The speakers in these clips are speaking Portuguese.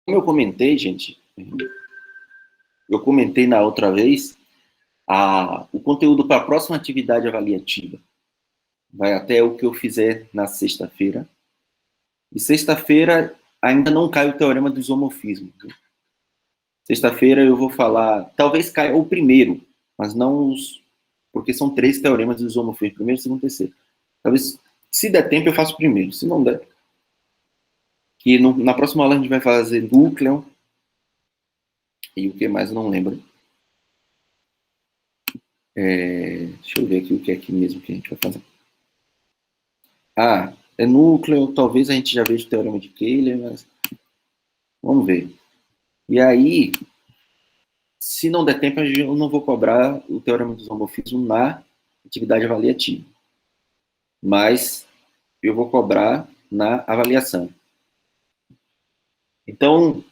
Como eu comentei, gente, eu comentei na outra vez, o conteúdo para a próxima atividade avaliativa vai até o que eu fizer na sexta-feira. E sexta-feira ainda não cai o teorema do isomorfismo. Sexta-feira eu vou falar, talvez caia o primeiro, mas não os, porque são 3 teoremas do isomorfismo, primeiro, segundo, terceiro. Talvez, se der tempo, eu faço o primeiro, se não der. Que na próxima aula a gente vai fazer núcleo, e o que mais eu não lembro. Deixa eu ver aqui o que é aqui mesmo que a gente vai fazer. É núcleo, talvez a gente já veja o teorema de Keiler, mas vamos ver. E aí, se não der tempo, eu não vou cobrar o teorema do isomorfismo na atividade avaliativa. Mas eu vou cobrar na avaliação. Então,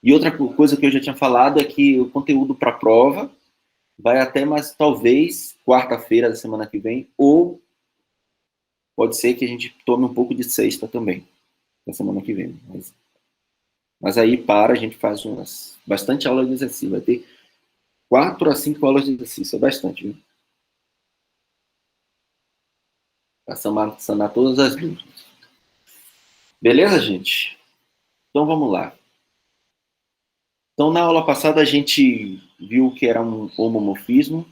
e outra coisa que eu já tinha falado é que o conteúdo para a prova vai até mais, talvez, quarta-feira da semana que vem, ou pode ser que a gente tome um pouco de sexta também, na semana que vem. Mas aí a gente faz bastante aula de exercício. Vai ter 4 a 5 aulas de exercício, é bastante, viu? Para sanar todas as dúvidas. Beleza, gente? Então vamos lá. Então, na aula passada, a gente viu o que era um homomorfismo,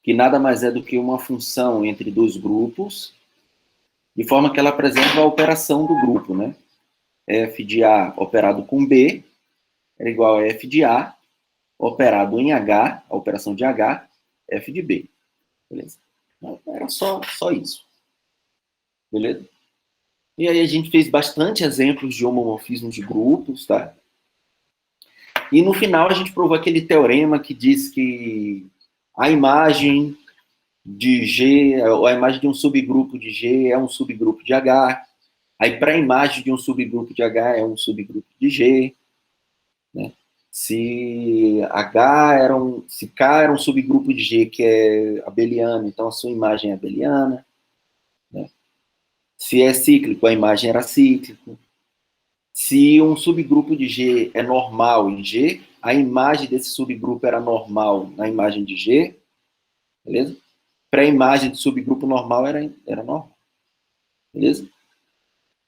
que nada mais é do que uma função entre 2 grupos, de forma que ela apresenta a operação do grupo, né? F de A operado com B é igual a F de A operado em H, a operação de H, F de B. Beleza? Então, era só isso. Beleza? E aí a gente fez bastante exemplos de homomorfismo de grupos, tá? E no final a gente provou aquele teorema que diz que a imagem de G, a imagem de um subgrupo de G é um subgrupo de H. Aí para a imagem de um subgrupo de H é um subgrupo de G. Né? Se K era um subgrupo de G que é abeliano, então a sua imagem é abeliana. Né? Se é cíclico, a imagem era cíclica. Se um subgrupo de G é normal em G, a imagem desse subgrupo era normal na imagem de G, beleza? Para a imagem de subgrupo normal era normal, beleza?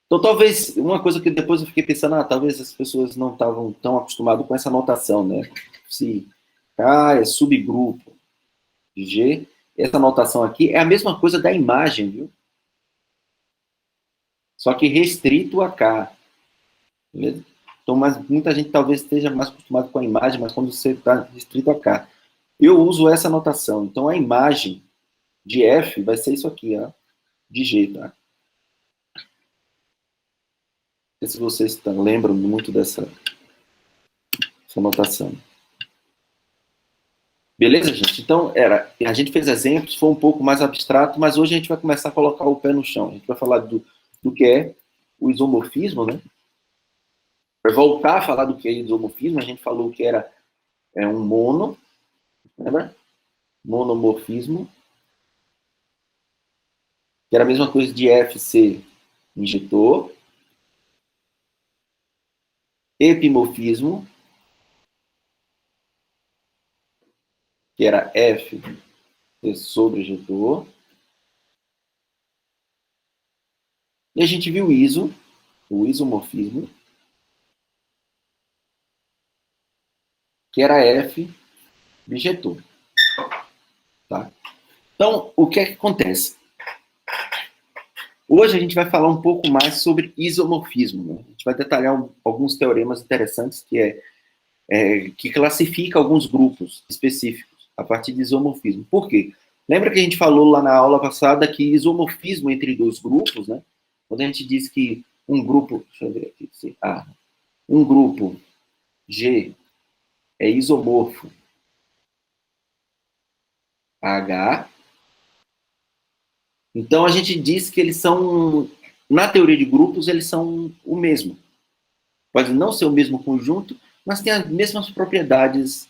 Então, talvez, uma coisa que depois eu fiquei pensando, talvez as pessoas não estavam tão acostumadas com essa notação, né? Se K é subgrupo de G, essa notação aqui é a mesma coisa da imagem, viu? Só que restrito a K, beleza? Então, muita gente talvez esteja mais acostumada com a imagem, mas quando você está restrito a K. Eu uso essa notação. Então, a imagem de F vai ser isso aqui, ó, de G, tá? Não sei se vocês lembram muito dessa notação. Beleza, gente? Então, a gente fez exemplos, foi um pouco mais abstrato, mas hoje a gente vai começar a colocar o pé no chão. A gente vai falar do que é o isomorfismo, né? Para voltar a falar do que é isomorfismo, a gente falou que era um mono, lembra? Monomorfismo, que era a mesma coisa de F ser injetor. Epimorfismo, que era F ser sobre-injetor. E a gente viu o isomorfismo, que era F bijetor. Tá? Então, o que é que acontece? Hoje a gente vai falar um pouco mais sobre isomorfismo. Né? A gente vai detalhar alguns teoremas interessantes que classifica alguns grupos específicos a partir de isomorfismo. Por quê? Lembra que a gente falou lá na aula passada que isomorfismo entre 2 grupos, né? Quando a gente diz que um grupo, deixa eu ver aqui, um grupo G é isomorfo a H, então a gente diz que eles são, na teoria de grupos, eles são o mesmo. Pode não ser o mesmo conjunto, mas tem as mesmas propriedades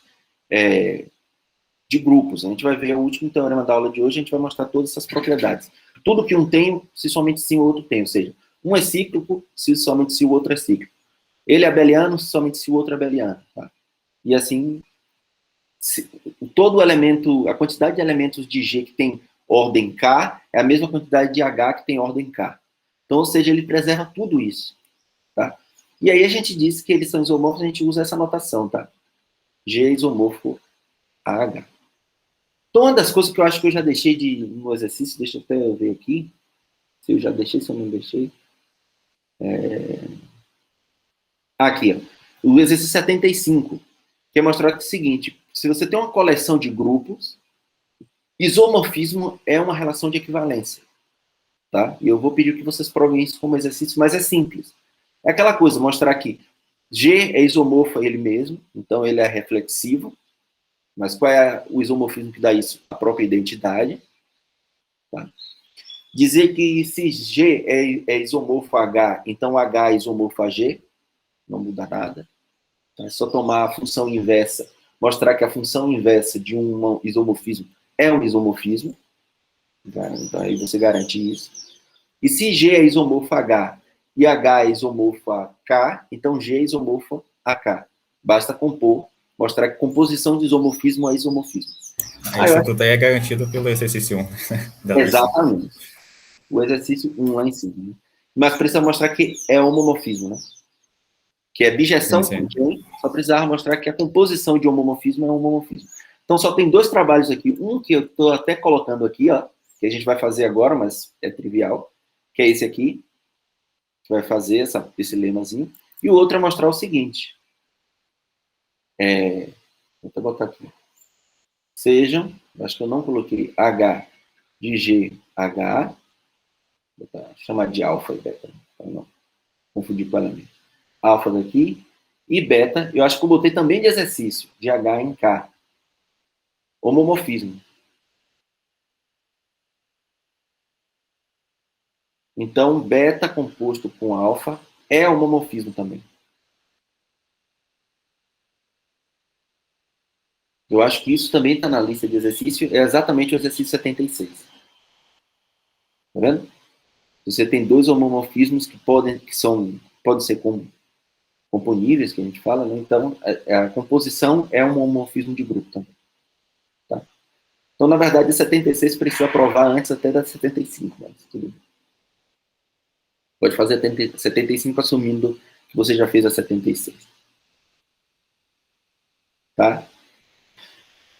de grupos. A gente vai ver o último teorema da aula de hoje, a gente vai mostrar todas essas propriedades. Tudo que um tem, se somente sim o outro tem, ou seja, Um é cíclico somente se o outro é cíclico. Ele é abeliano somente se o outro é abeliano. Tá? E assim, todo elemento, a quantidade de elementos de G que tem ordem K é a mesma quantidade de H que tem ordem K. Então, ou seja, ele preserva tudo isso. Tá? E aí a gente diz que eles são isomorfos, a gente usa essa notação, tá? G é isomorfo a H. Então, uma das coisas que eu acho que eu já deixei no exercício, deixa eu até ver aqui, se eu já deixei, se eu não deixei. Aqui, ó. O exercício 75, que é mostrar o seguinte, se você tem uma coleção de grupos, isomorfismo é uma relação de equivalência. Tá? E eu vou pedir que vocês provem isso como exercício, mas é simples. É aquela coisa, mostrar que G é isomorfo a ele mesmo, então ele é reflexivo, mas qual é o isomorfismo que dá isso? A própria identidade. Tá? Dizer que se G é isomorfo a H, então H é isomorfo a G, não muda nada. Então, é só tomar a função inversa, mostrar que a função inversa de um isomorfismo é um isomorfismo. Então, aí você garante isso. E se G é isomorfo a H e H é isomorfo a K, então G é isomorfo a K. Basta compor, mostrar que composição de isomorfismo é isomorfismo. Isso tudo aí é garantido pelo exercício 1 da lição. Exatamente. O exercício 1 lá em cima. Né? Mas precisa mostrar que é homomorfismo, né? Que é bijeção com quem, só precisava mostrar que a composição de homomorfismo é homomorfismo. Então só tem dois trabalhos aqui. Um que eu estou até colocando aqui, ó, que a gente vai fazer agora, mas é trivial, que é esse aqui, que vai fazer esse lemazinho. E o outro é mostrar o seguinte. Vou até botar aqui. Sejam, acho que eu não coloquei H de G, H, vou chamar de alfa e beta, para não confundir com elemento. Alfa daqui, e beta, eu acho que eu botei também de exercício, de H em K. Homomorfismo. Então, beta composto com alfa é homomorfismo também. Eu acho que isso também está na lista de exercício, é exatamente o exercício 76. Tá vendo? Você tem dois homomorfismos que podem ser componíveis, que a gente fala, né? Então, a composição é um homomorfismo de grupo também. Tá? Então, na verdade, a 76 precisa provar antes até da 75, mas tudo bem. Pode fazer 75 assumindo que você já fez a 76. Tá?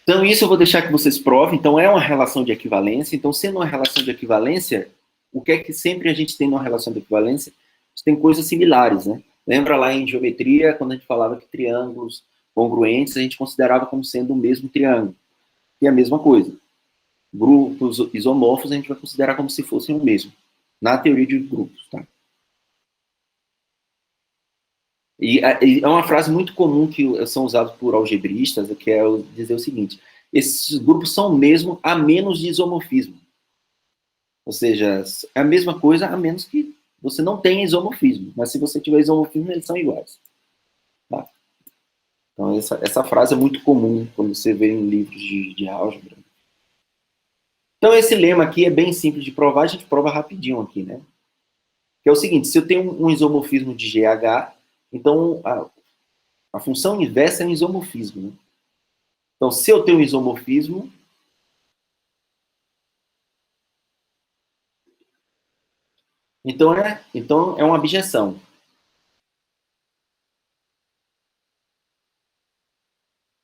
Então, isso eu vou deixar que vocês provem. Então, é uma relação de equivalência. Então, sendo uma relação de equivalência, o que é que sempre a gente tem numa relação de equivalência? Você tem coisas similares, né? Lembra lá em geometria, quando a gente falava que triângulos congruentes a gente considerava como sendo o mesmo triângulo. E a mesma coisa. Grupos isomorfos a gente vai considerar como se fossem o mesmo. Na teoria de grupos, tá? E é uma frase muito comum que são usados por algebristas, que é dizer o seguinte: esses grupos são o mesmo a menos de isomorfismo. Ou seja, é a mesma coisa a menos que você não tenha isomorfismo. Mas se você tiver isomorfismo, eles são iguais. Tá? Então, essa frase é muito comum quando você vê em livros de álgebra. Então, esse lema aqui é bem simples de provar, a gente prova rapidinho aqui, né? Que é o seguinte: se eu tenho um isomorfismo de GH, então a função inversa é um isomorfismo, né? Então, se eu tenho um isomorfismo, então é uma abjeção.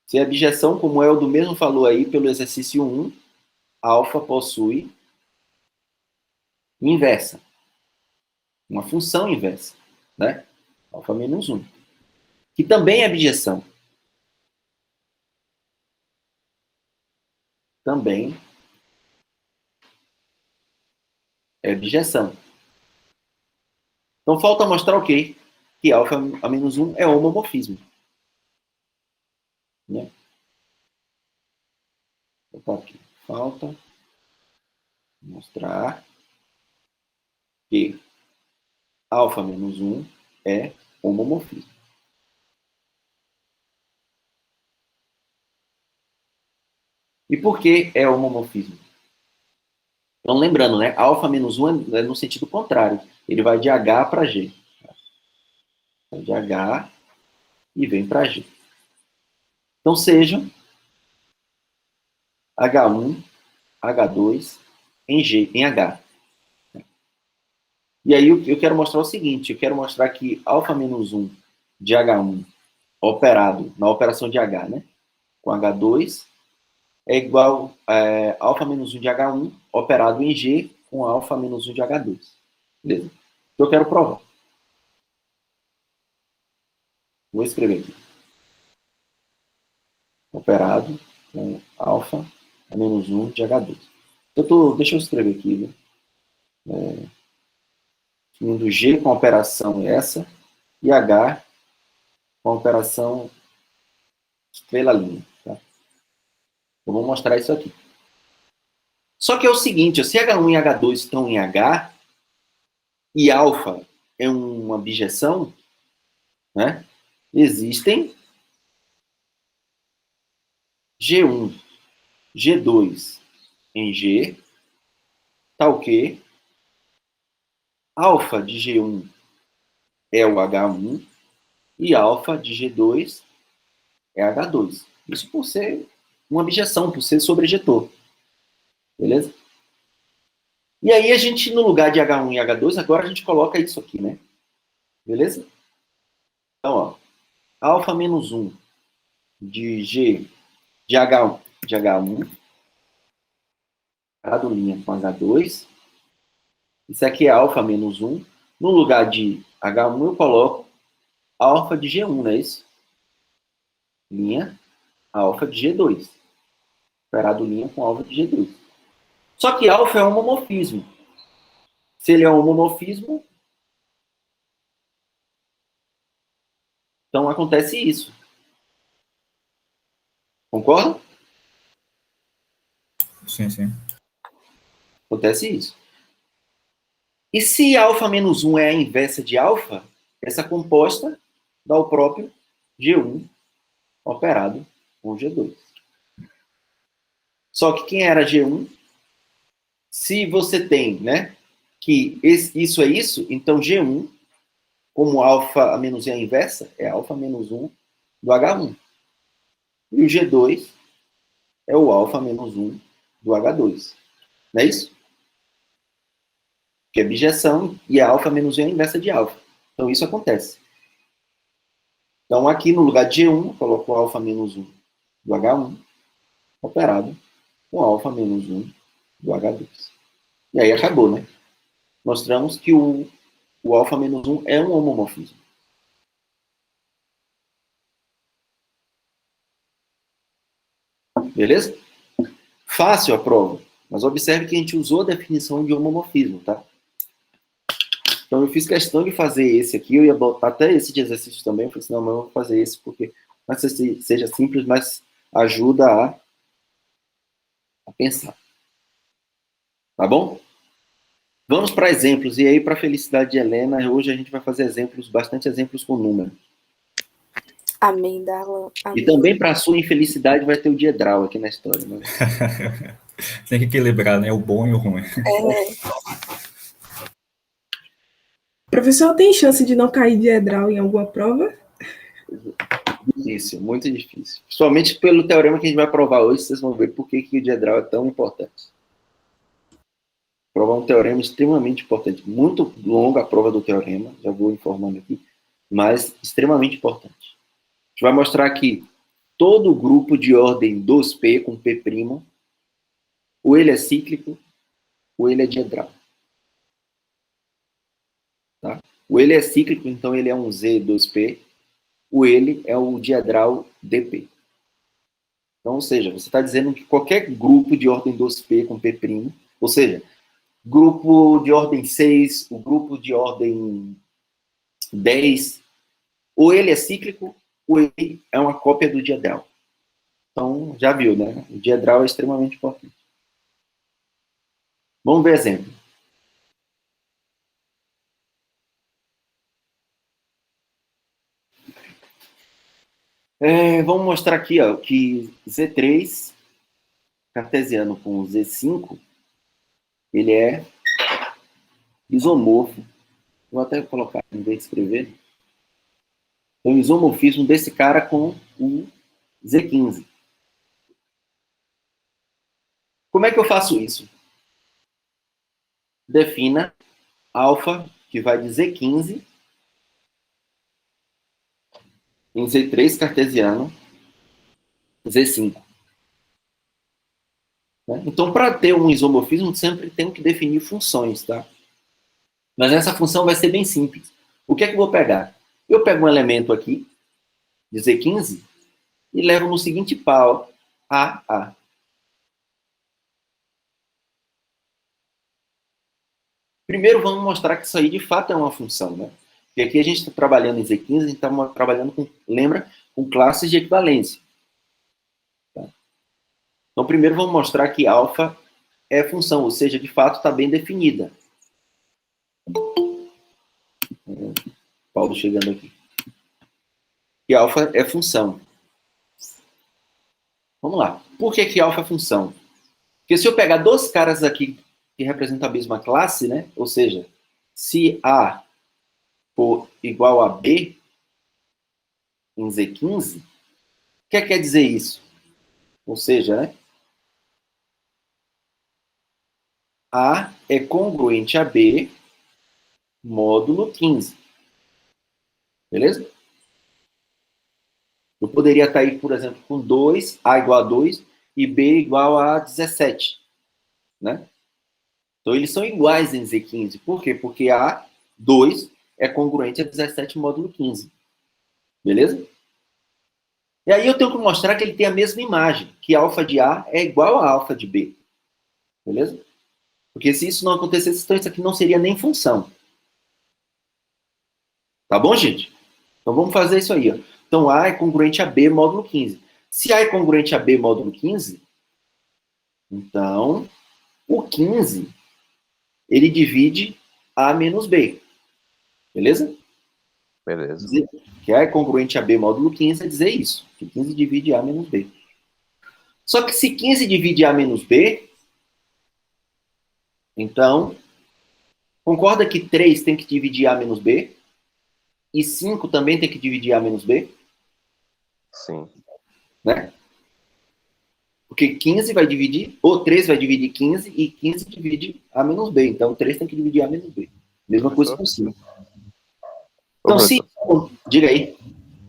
Se a abjeção, como é o do mesmo falou aí, pelo exercício 1, alfa possui inversa. Uma função inversa, né? Alfa menos 1. Que também é abjeção. Também é abjeção. Então, falta mostrar o quê? Que alfa a menos 1 é homomorfismo. Né? Vou botar aqui. Falta mostrar que alfa menos 1 é homomorfismo. E por que é homomorfismo? Então, lembrando, né? Alfa menos 1 é no sentido contrário. Ele vai de H para G. Vai de H e vem para G. Então, sejam H1, H2 em G, em H. E aí eu quero mostrar o seguinte, eu quero mostrar que alfa menos 1 de H1 operado na operação de H, né? Com H2 é igual alfa menos 1 de H1 operado em G com alfa menos 1 de H2. Beleza? Então eu quero provar. Vou escrever aqui. Operado com alfa menos 1 de H2. Deixa eu escrever aqui, né? Indo G com a operação essa e H com a operação estrela-linha. Tá? Eu vou mostrar isso aqui. Só que é o seguinte, se H1 e H2 estão em H e alfa é uma bijeção, né? Existem G1, G2 em G, tal que alfa de G1 é o H1 e alfa de G2 é H2. Isso por ser uma bijeção, por ser sobrejetor. Beleza? E aí a gente, no lugar de H1 e H2, agora a gente coloca isso aqui, né? Beleza? Então, ó, alfa menos 1 de G, de H1, cada linha com H2. Isso aqui é alfa menos 1. No lugar de H1, eu coloco alfa de G1, não é isso? Linha alfa de G2. Operado linha com alfa de G2. Só que alfa é um homomorfismo. Se ele é um homomorfismo, então acontece isso. Concorda? Sim, sim. Acontece isso. E se alfa menos 1 é a inversa de alfa, essa composta dá o próprio G1 operado com G2. Só que quem era G1? Se você tem, né, que isso é isso, então G1, como alfa menos 1 é a inversa, é alfa menos 1 do H1. E o G2 é o alfa menos 1 do H2. Não é isso? Que é bijeção e a alfa menos 1 é a inversa de alfa. Então isso acontece. Então aqui no lugar de G1, eu coloco alfa menos 1 do H1 operado com alfa menos 1 do H2. E aí acabou, né? Mostramos que o alfa menos 1 é um homomorfismo. Beleza? Fácil a prova, mas observe que a gente usou a definição de homomorfismo, tá? Então eu fiz questão de fazer esse aqui, eu ia botar até esse de exercício também, eu falei assim, não, mas eu vou fazer esse porque mais seja simples, mas ajuda a pensar. Tá bom? Vamos para exemplos, e aí para a felicidade de Helena, hoje a gente vai fazer exemplos, bastante exemplos com número. Amém, Darlan. Amém. E também para a sua infelicidade vai ter o diedral aqui na história. Né? Tem que equilibrar, né? O bom e o ruim. Professor, tem chance de não cair de Edral em alguma prova? Difícil, muito difícil. Principalmente pelo teorema que a gente vai provar hoje, vocês vão ver por que o diedral é tão importante. Provar um teorema extremamente importante. Muito longa a prova do teorema, já vou informando aqui, mas extremamente importante. A gente vai mostrar aqui todo o grupo de ordem 2P com P', ou ele é cíclico, ou ele é diedral. Tá? O ele é cíclico, então ele é um Z2P, o ele é o diedral DP. Então, ou seja, você está dizendo que qualquer grupo de ordem 2P com P', ou seja, grupo de ordem 6, o grupo de ordem 10, ou ele é cíclico, ou ele é uma cópia do diedral. Então, já viu, né? O diedral é extremamente importante. Vamos ver exemplo. Vamos mostrar aqui ó, que Z3, cartesiano com Z5, ele é isomorfo. Vou até colocar, em vez de escrever. Então, o isomorfismo desse cara com o Z15. Como é que eu faço isso? Defina alfa, que vai de Z15 em Z3 cartesiano, Z5. Né? Então, para ter um isomorfismo, sempre tem que definir funções, tá? Mas essa função vai ser bem simples. O que é que eu vou pegar? Eu pego um elemento aqui, de Z15, e levo no seguinte pau, A. Primeiro, vamos mostrar que isso aí, de fato, é uma função, né? Porque aqui a gente está trabalhando em Z15, a gente está trabalhando com, lembra, com classes de equivalência. Tá? Então, primeiro, vamos mostrar que alfa é função, ou seja, de fato, está bem definida. Paulo chegando aqui. Que alfa é função. Vamos lá. Por que alfa é função? Porque se eu pegar dois caras aqui que representam a mesma classe, né? Ou seja, se A for igual a B em Z15, o que quer dizer isso? Ou seja, né? A é congruente a B módulo 15. Beleza? Eu poderia estar aí, por exemplo, com 2, A igual a 2 e B igual a 17. Né? Então, eles são iguais em Z15. Por quê? Porque A2 é congruente a 17 módulo 15. Beleza? E aí eu tenho que mostrar que ele tem a mesma imagem, que alfa de A é igual a alfa de B. Beleza? Porque se isso não acontecesse, então isso aqui não seria nem função. Tá bom, gente? Então vamos fazer isso aí. Ó. Então A é congruente a B módulo 15. Se A é congruente a B módulo 15, então o 15 ele divide A menos B. Beleza? Beleza. Que A é congruente a B módulo 15 é dizer isso. Que 15 divide A menos B. Só que se 15 divide A menos B, então, concorda que 3 tem que dividir A menos B? E 5 também tem que dividir A menos B? Sim. Né? Porque 15 vai dividir, ou 3 vai dividir 15, e 15 divide A menos B. Então, 3 tem que dividir A menos B. Mesma coisa com 5. Então, se... Diga aí.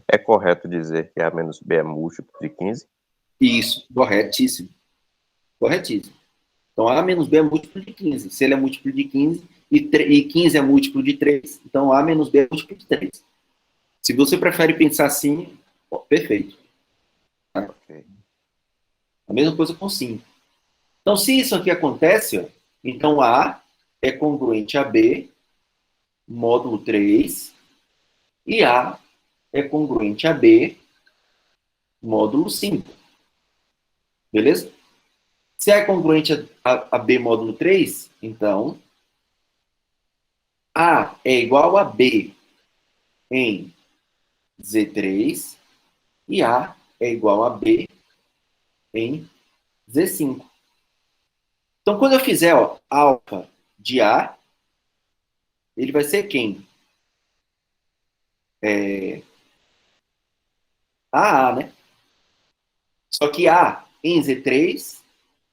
É correto dizer que A menos B é múltiplo de 15? Isso, corretíssimo. Corretíssimo. Então, A menos B é múltiplo de 15. Se ele é múltiplo de 15, e 15 é múltiplo de 3, então A menos B é múltiplo de 3. Se você prefere pensar assim, perfeito. Tá? Ok. A mesma coisa com 5. Então, se isso aqui acontece, ó, então A é congruente a B, módulo 3, e A é congruente a B, módulo 5. Beleza? Se A é congruente a B, módulo 3, então A é igual a B em Z3 e A é igual a B em Z5. Então, quando eu fizer ó, alfa de A, ele vai ser quem? AA, né? Só que A em Z3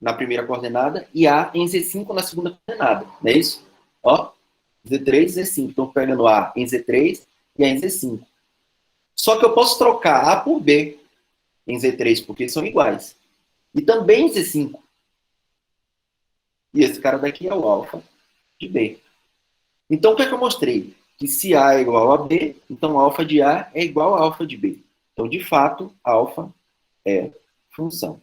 na primeira coordenada e A em Z5 na segunda coordenada. Não é isso? Ó, Z3 e Z5. Então, pegando A em Z3 e A em Z5. Só que eu posso trocar A por B em Z3, porque eles são iguais. E também em Z5. E esse cara daqui é o alfa de B. Então, o que é que eu mostrei? Que se A é igual a B, então alfa de A é igual a alfa de B. Então, de fato, alfa é função.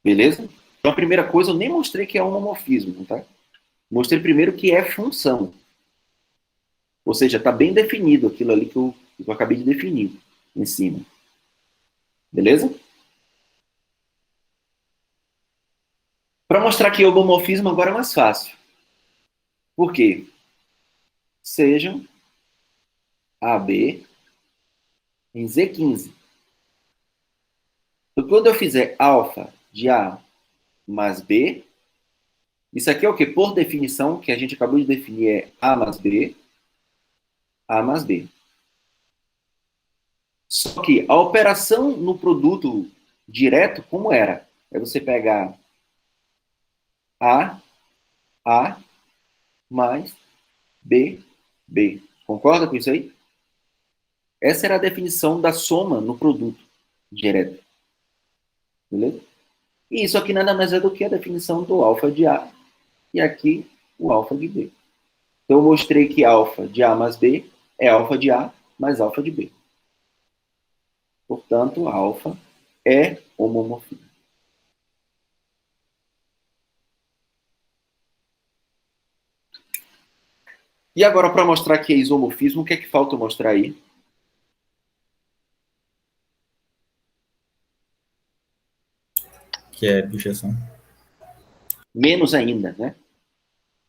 Beleza? Então, a primeira coisa, eu nem mostrei que é um homomorfismo, tá? Mostrei primeiro que é função. Ou seja, está bem definido aquilo ali que eu acabei de definir em cima. Beleza? Para mostrar que o homomorfismo agora é mais fácil. Por quê? Sejam AB em Z15. Então, quando eu fizer alfa de A mais B. Isso aqui é o quê? Por definição, que a gente acabou de definir, é A mais B. A mais B. Só que a operação no produto direto, como era? É você pegar A mais B, B. Concorda com isso aí? Essa era a definição da soma no produto direto. Beleza? E isso aqui nada mais é do que a definição do alfa de A e aqui o alfa de B. Então eu mostrei que alfa de A mais B é alfa de A mais alfa de B. Portanto, alfa é homomorfismo. E agora, para mostrar que é isomorfismo, o que é que falta eu mostrar aí? Que é bijeção. Menos ainda, né?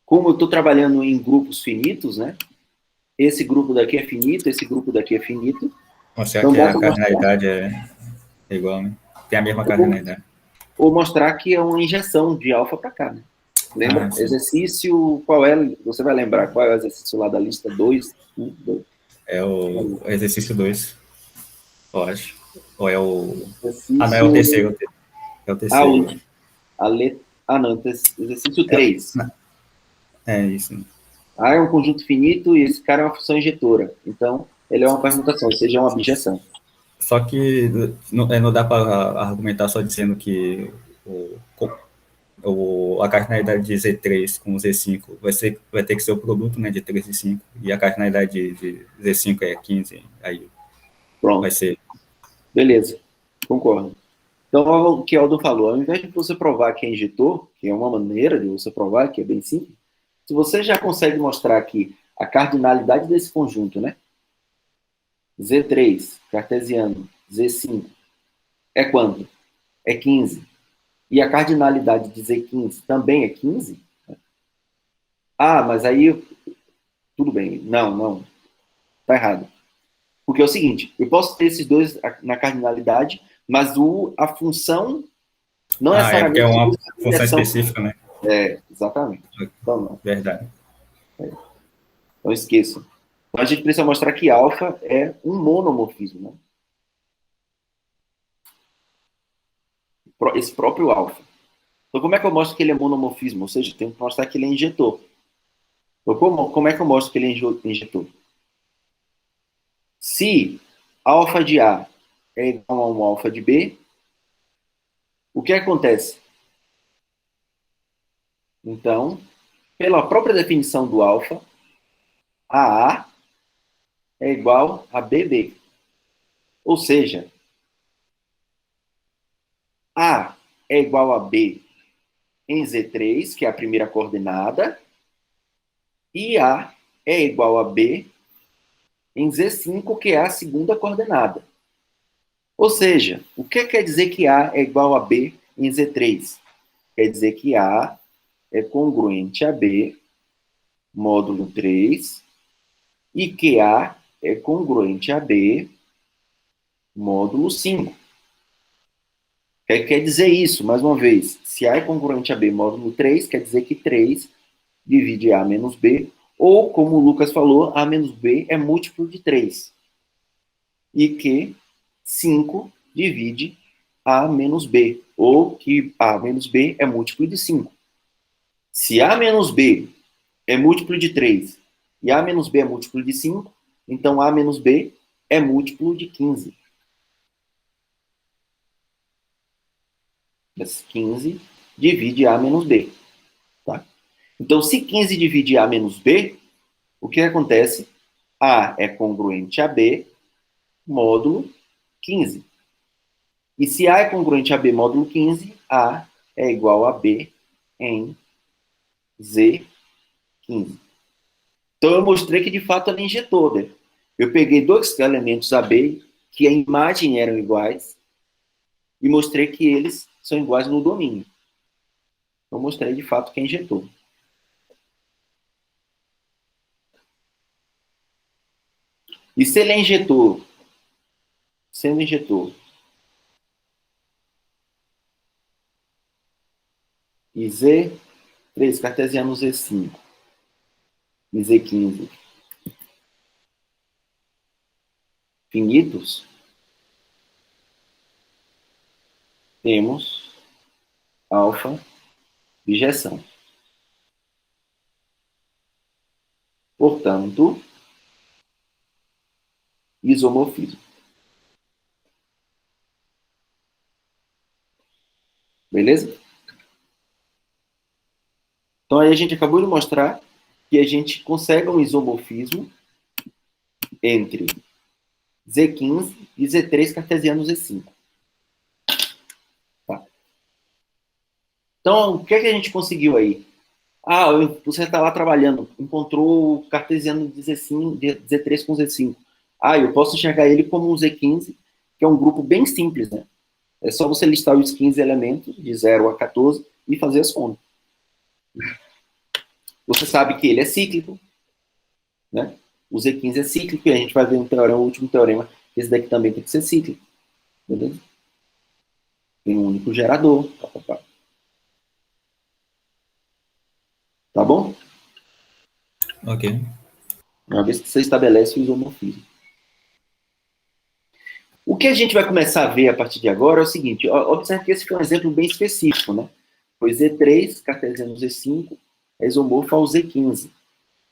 Como eu estou trabalhando em grupos finitos, né? Esse grupo daqui é finito, esse grupo daqui é finito. Mostrar Então que dá a para mostrar, cardinalidade é igual, né? Tem a mesma cardinalidade. ou mostrar que é uma injeção de alfa para cá, né? Lembra? Ah, sim. Exercício, qual é? Você vai lembrar qual é o exercício lá da lista 2? É o exercício 2, eu acho. Ou é o... Exercício... Ah, não, é o terceiro. É o terceiro. Não, exercício 3. É isso. A é um conjunto finito e esse cara é uma função injetora. Então, ele é uma permutação, ou seja, é uma abjeção. Só que não dá para argumentar só dizendo que a cardinalidade de Z3 com Z5 vai ter que ser o produto, né, de 3 e 5, e a cardinalidade de Z5 é 15, aí Pronto. vai ser... Beleza, concordo. Então, o que o Aldo falou, ao invés de você provar que é injetor, que é uma maneira de você provar, que é bem simples, se você já consegue mostrar aqui a cardinalidade desse conjunto, né? Z3, cartesiano, Z5, é quanto? É 15. E a cardinalidade de Z15 também é 15? Ah, mas aí, tudo bem. Não, tá errado. Porque é o seguinte, eu posso ter esses dois na cardinalidade, mas a função não É porque é necessariamente... uma função específica, né? Exatamente. Então, não. Verdade. Não esqueçam. Então, a gente precisa mostrar que alfa é um monomorfismo, né? Esse próprio alfa. Então, como é que eu mostro que ele é monomorfismo? Ou seja, tenho que mostrar que ele é injetor. Então, como é que eu mostro que ele é injetor? Se alfa de A é igual a um alfa de B, o que acontece? Então, pela própria definição do alfa, AA é igual a BB. Ou seja, A é igual a B em Z3, que é a primeira coordenada, e A é igual a B em Z5, que é a segunda coordenada. Ou seja, o que quer dizer que A é igual a B em Z3? Quer dizer que A é congruente a B, módulo 3, e que A é congruente a B, módulo 5. Quer dizer isso, mais uma vez, se A é congruente a B, módulo 3, quer dizer que 3 divide A menos B, ou, como o Lucas falou, A menos B é múltiplo de 3. E que 5 divide A menos B, ou que A menos B é múltiplo de 5. Se A menos B é múltiplo de 3 e A menos B é múltiplo de 5, então A menos B é múltiplo de 15. 15 divide A menos B. Tá? Então, se 15 divide A menos B, o que acontece? A é congruente a B, módulo 15. E se A é congruente a B, módulo 15, A é igual a B em Z15. Então, eu mostrei que, de fato, ela é injetou, né? Eu peguei dois elementos AB, que a imagem eram iguais, e mostrei que eles são iguais no domínio. Então, mostrei, de fato, que é injetor. E se ele é injetor, sendo injetor, e Z3 cartesiano Z5 e Z15 finitos, temos alfa bijeção. Portanto, isomorfismo. Beleza? Então, aí a gente acabou de mostrar que a gente consegue um isomorfismo entre Z15 e Z3 cartesiano Z5. Tá? Então, o que é que a gente conseguiu aí? Você está lá trabalhando, encontrou o cartesiano de Z5, de Z3 com Z5. Eu posso enxergar ele como um Z15, que é um grupo bem simples, né? É só você listar os 15 elementos, de 0 a 14, e fazer as contas. Você sabe que ele é cíclico, né? O Z15 é cíclico, e a gente vai ver um teorema, o último teorema, esse daqui também tem que ser cíclico. Beleza? Tem um único gerador. Tá bom? Ok. Uma vez que você estabelece o isomorfismo. O que a gente vai começar a ver a partir de agora é o seguinte, observe que esse foi um exemplo bem específico, né? Foi Z3, cartesiano Z5, é isomorfo ao Z15.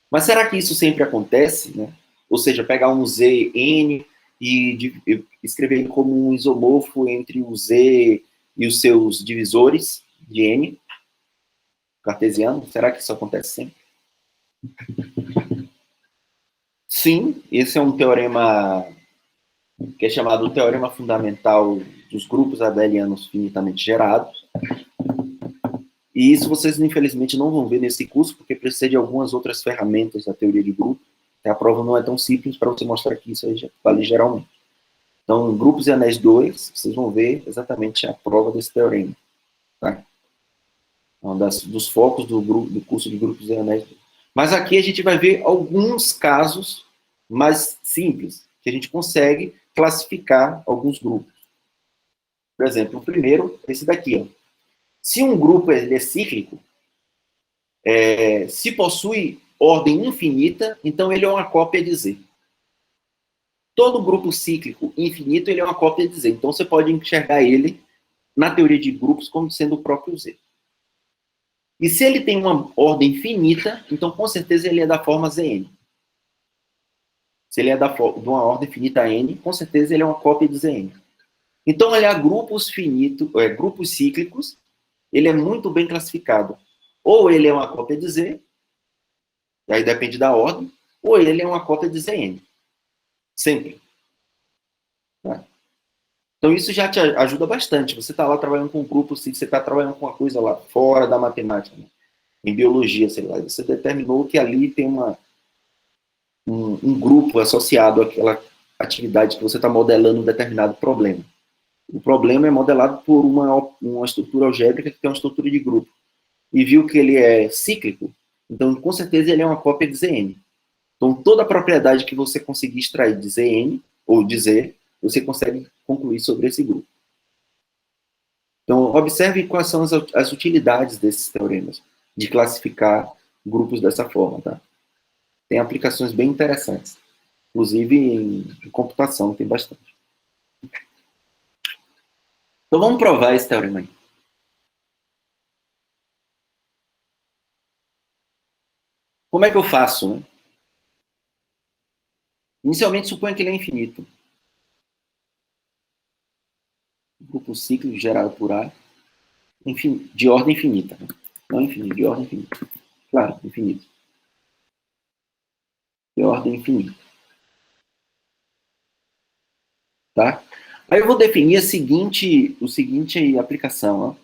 Mas será que isso sempre acontece, né? Ou seja, pegar um Zn e escrever ele como um isomorfo entre o Z e os seus divisores de N, cartesiano? Será que isso acontece sempre? Sim, esse é um teorema que é chamado o teorema fundamental dos grupos abelianos finitamente gerados. E isso vocês, infelizmente, não vão ver nesse curso, porque precisa de algumas outras ferramentas da teoria de grupo. A prova não é tão simples para você mostrar que isso aí vale geralmente. Então, grupos e anéis 2, vocês vão ver exatamente a prova desse teorema. Tá? Um dos focos do curso de grupos e anéis 2. Mas aqui a gente vai ver alguns casos mais simples, que a gente consegue classificar alguns grupos. Por exemplo, o primeiro, esse daqui. Ó. Se um grupo ele é cíclico, se possui ordem infinita, então ele é uma cópia de Z. Todo grupo cíclico infinito ele é uma cópia de Z. Então você pode enxergar ele, na teoria de grupos, como sendo o próprio Z. E se ele tem uma ordem finita, então com certeza ele é da forma Zn. Se ele é de uma ordem finita N, com certeza ele é uma cópia de Zn. Então, olhar grupos finitos, grupos cíclicos, ele é muito bem classificado. Ou ele é uma cópia de Z, aí depende da ordem, ou ele é uma cópia de Zn. Sempre. Tá? Então, isso já te ajuda bastante. Você está lá trabalhando com um grupo, se você está trabalhando com uma coisa lá fora da matemática, né? Em biologia, sei lá, você determinou que ali tem um grupo associado àquela atividade que você está modelando um determinado problema. O problema é modelado por uma estrutura algébrica que tem uma estrutura de grupo. E viu que ele é cíclico, então com certeza ele é uma cópia de Zn. Então toda a propriedade que você conseguir extrair de Zn, ou de Z, você consegue concluir sobre esse grupo. Então observe quais são as utilidades desses teoremas, de classificar grupos dessa forma, tá? Tem aplicações bem interessantes. Inclusive em computação tem bastante. Então vamos provar esse teorema aí. Como é que eu faço, né? Inicialmente, suponha que ele é infinito. Grupo cíclico gerado por A, de ordem infinita. Né? Não infinito, de ordem infinita. Claro, infinito. De ordem infinita. Tá? Aí eu vou definir o seguinte aplicação. Ó.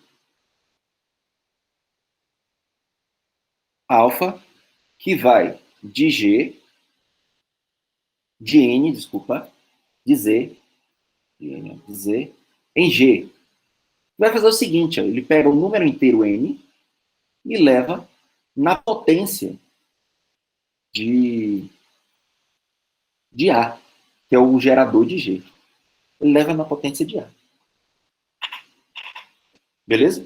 Alfa, que vai de G, de N, desculpa, de Z, em G. Vai fazer o seguinte, ó, ele pega o número inteiro N e leva na potência de A, que é o gerador de G. Ele leva na potência de A. Beleza?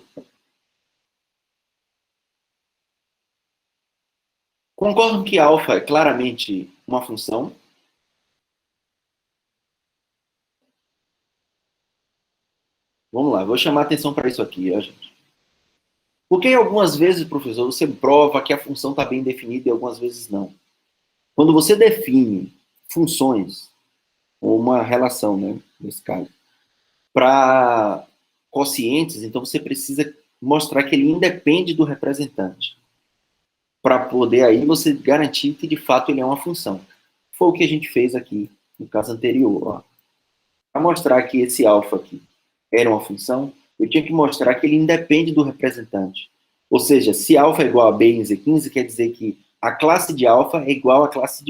Concordam que alfa é claramente uma função? Vamos lá, vou chamar atenção para isso aqui, ó, gente. Porque algumas vezes, professor, você prova que a função está bem definida e algumas vezes não. Quando você define funções, ou uma relação, né, nesse caso, para quocientes, então você precisa mostrar que ele independe do representante. Para poder aí você garantir que de fato ele é uma função. Foi o que a gente fez aqui no caso anterior. Para mostrar que esse alfa aqui era uma função, eu tinha que mostrar que ele independe do representante. Ou seja, se alfa é igual a b em Z15, quer dizer que a classe de alfa é igual à classe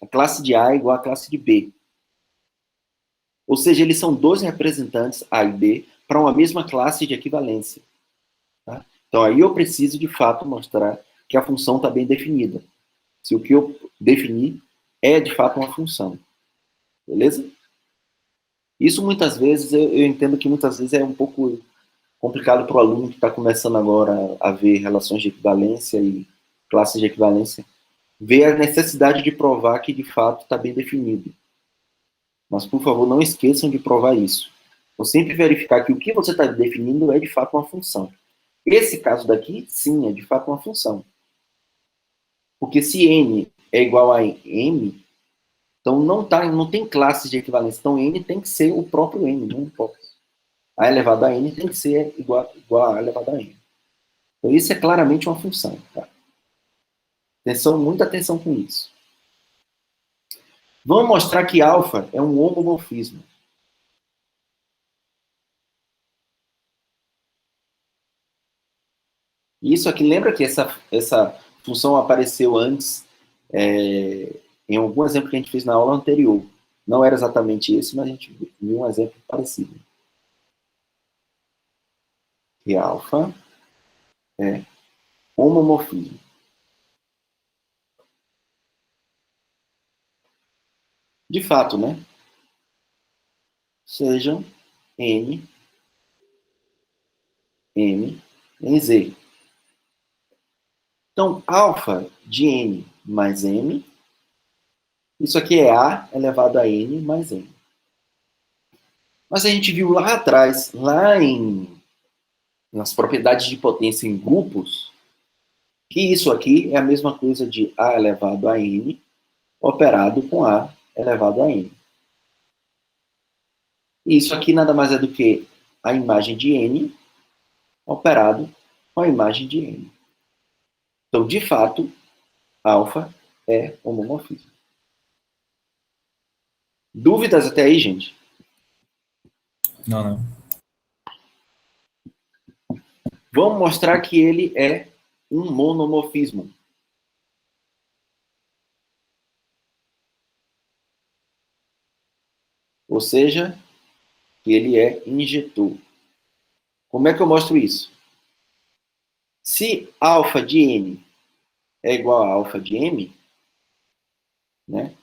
a classe de A é igual à classe de B. Ou seja, eles são dois representantes, A e B, para uma mesma classe de equivalência. Tá? Então, aí eu preciso, de fato, mostrar que a função está bem definida. Se o que eu defini é, de fato, uma função. Beleza? Isso, muitas vezes, eu entendo que muitas vezes é um pouco complicado para o aluno que está começando agora a ver relações de equivalência e classes de equivalência, ver a necessidade de provar que, de fato, está bem definido. Mas, por favor, não esqueçam de provar isso. Então, sempre verificar que o que você está definindo é, de fato, uma função. Esse caso daqui, sim, é, de fato, uma função. Porque se n é igual a m, então não tem classes de equivalência. Então, n tem que ser o próprio n, não importa. A elevado a n tem que ser igual a elevado a n. Então, isso é claramente uma função. Tá? Muita atenção com isso. Vamos mostrar que alfa é um homomorfismo. Isso aqui, lembra que essa função apareceu antes, em algum exemplo que a gente fez na aula anterior. Não era exatamente esse, mas a gente viu um exemplo parecido. E alfa é homomorfismo. De fato, né? Sejam n, m em z. Então, alfa de n mais m, isso aqui é a elevado a n mais m. Mas a gente viu lá atrás, nas propriedades de potência em grupos, que isso aqui é a mesma coisa de a elevado a n operado com a elevado a n. E isso aqui nada mais é do que a imagem de n operado com a imagem de n. Então, de fato, alfa é homomorfismo. Dúvidas até aí, gente? Não. Vamos mostrar que ele é um monomorfismo. Ou seja, que ele é injetor. Como é que eu mostro isso? Se alfa de n é igual a alfa de m, né?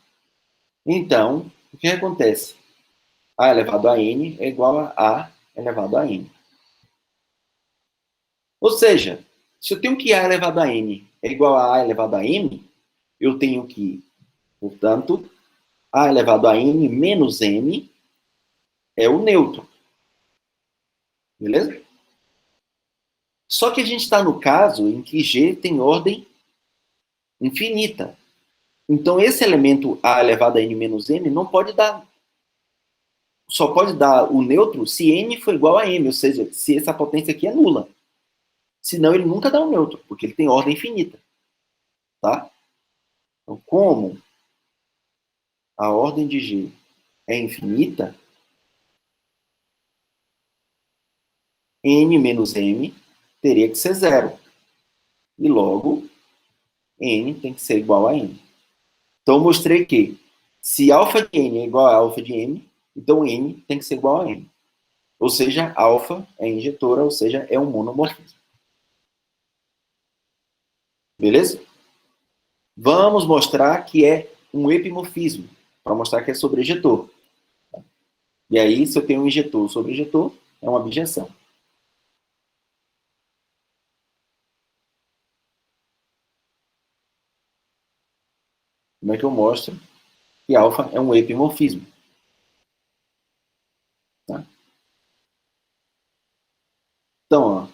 Então, o que acontece? A elevado a n é igual a elevado a n. Ou seja, se eu tenho que a elevado a n é igual a elevado a m, eu tenho que, portanto, a elevado a n menos m é o neutro. Beleza? Só que a gente está no caso em que G tem ordem infinita. Então, esse elemento a elevado a n menos m não pode dar... Só pode dar o neutro se n for igual a m, ou seja, se essa potência aqui é nula. Senão, ele nunca dá o neutro, porque ele tem ordem infinita. Tá? Então, como a ordem de G é infinita, n menos m teria que ser zero. E logo, n tem que ser igual a m. Então, eu mostrei que se alfa de n é igual a alfa de m, então n tem que ser igual a m. Ou seja, alfa é injetora, ou seja, é um monomorfismo. Beleza? Vamos mostrar que é um epimorfismo, para mostrar que é sobre ejetor. E aí, se eu tenho um injetor sobre ejetor, é uma abjeção. Como é que eu mostro que alfa é um epimorfismo? Tá? Então, ó,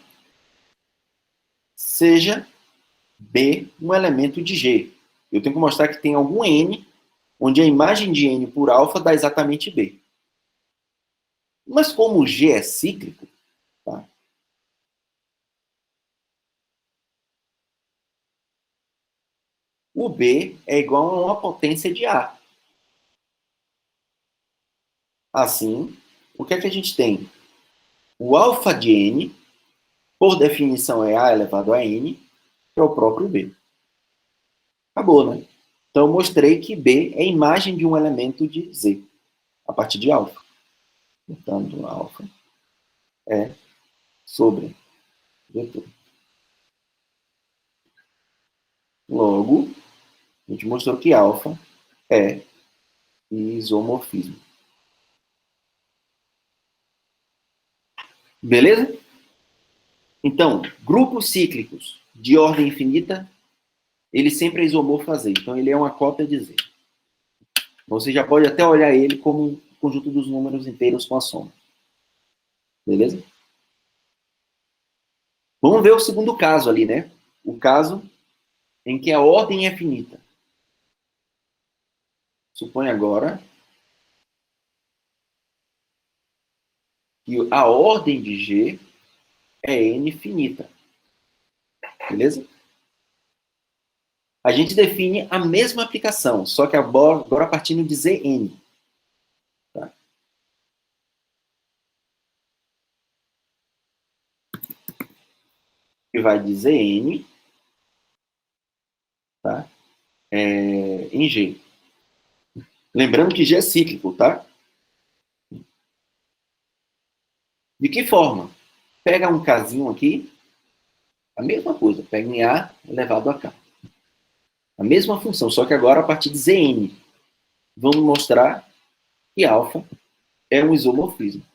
seja B um elemento de G. Eu tenho que mostrar que tem algum N, onde a imagem de N por alfa dá exatamente B. Mas como G é cíclico, tá? O B é igual a uma potência de A. Assim, o que é que a gente tem? O alfa de N, por definição, é A elevado a N, que é o próprio B. Acabou, né? Então, eu mostrei que B é a imagem de um elemento de Z, a partir de alfa. Portanto, alfa é sobre vetor. Logo, a gente mostrou que alfa é isomorfismo. Beleza? Então, grupos cíclicos de ordem infinita, ele sempre é isomorfo a Z. Então, ele é uma cópia de Z. Você já pode até olhar ele como um conjunto dos números inteiros com a soma. Beleza? Vamos ver o segundo caso ali, né? O caso em que a ordem é finita. Supõe agora que a ordem de G é N finita. Beleza? A gente define a mesma aplicação, só que agora partindo de Zn. Tá? Que vai de Zn, tá? Em G. Lembrando que G é cíclico, tá? De que forma? Pega um Kzinho aqui, a mesma coisa, pega em A elevado a K. A mesma função, só que agora a partir de Zn. Vamos mostrar que alfa é um isomorfismo.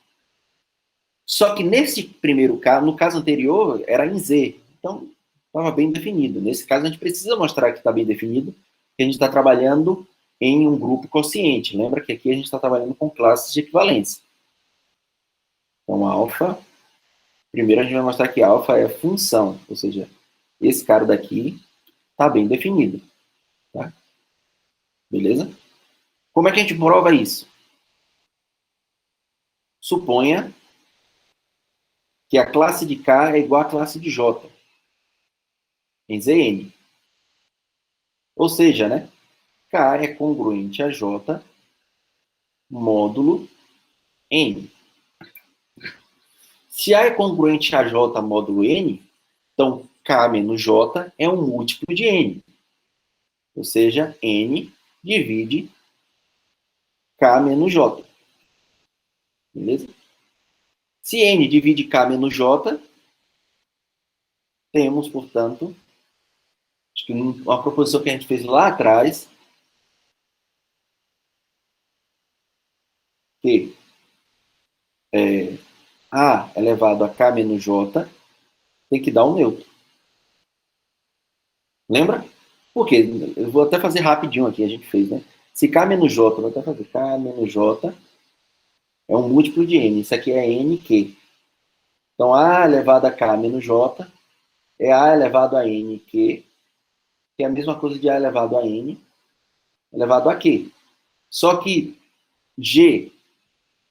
Só que nesse primeiro caso, no caso anterior, era em Z. Então, estava bem definido. Nesse caso, a gente precisa mostrar que está bem definido, que a gente está trabalhando em um grupo quociente. Lembra que aqui a gente está trabalhando com classes de equivalência. Então, alfa, primeiro a gente vai mostrar que alfa é função, ou seja, esse cara daqui está bem definido. Tá? Beleza? Como é que a gente prova isso? Suponha que a classe de K é igual à classe de J, em Zn. Ou seja, né? K é congruente a J módulo N. Se A é congruente a J módulo N, então K menos J é um múltiplo de N. Ou seja, N divide K menos J. Beleza? Se N divide K menos J, temos, portanto, acho que uma proposição que a gente fez lá atrás, que A elevado a K menos J tem que dar um neutro. Lembra? Por quê? Eu vou até fazer rapidinho aqui, a gente fez, né? Se K menos J, eu vou até fazer K menos J é um múltiplo de N. Isso aqui é NQ. Então, A elevado a K menos J é A elevado a NQ, que é a mesma coisa de A elevado a N elevado a Q. Só que G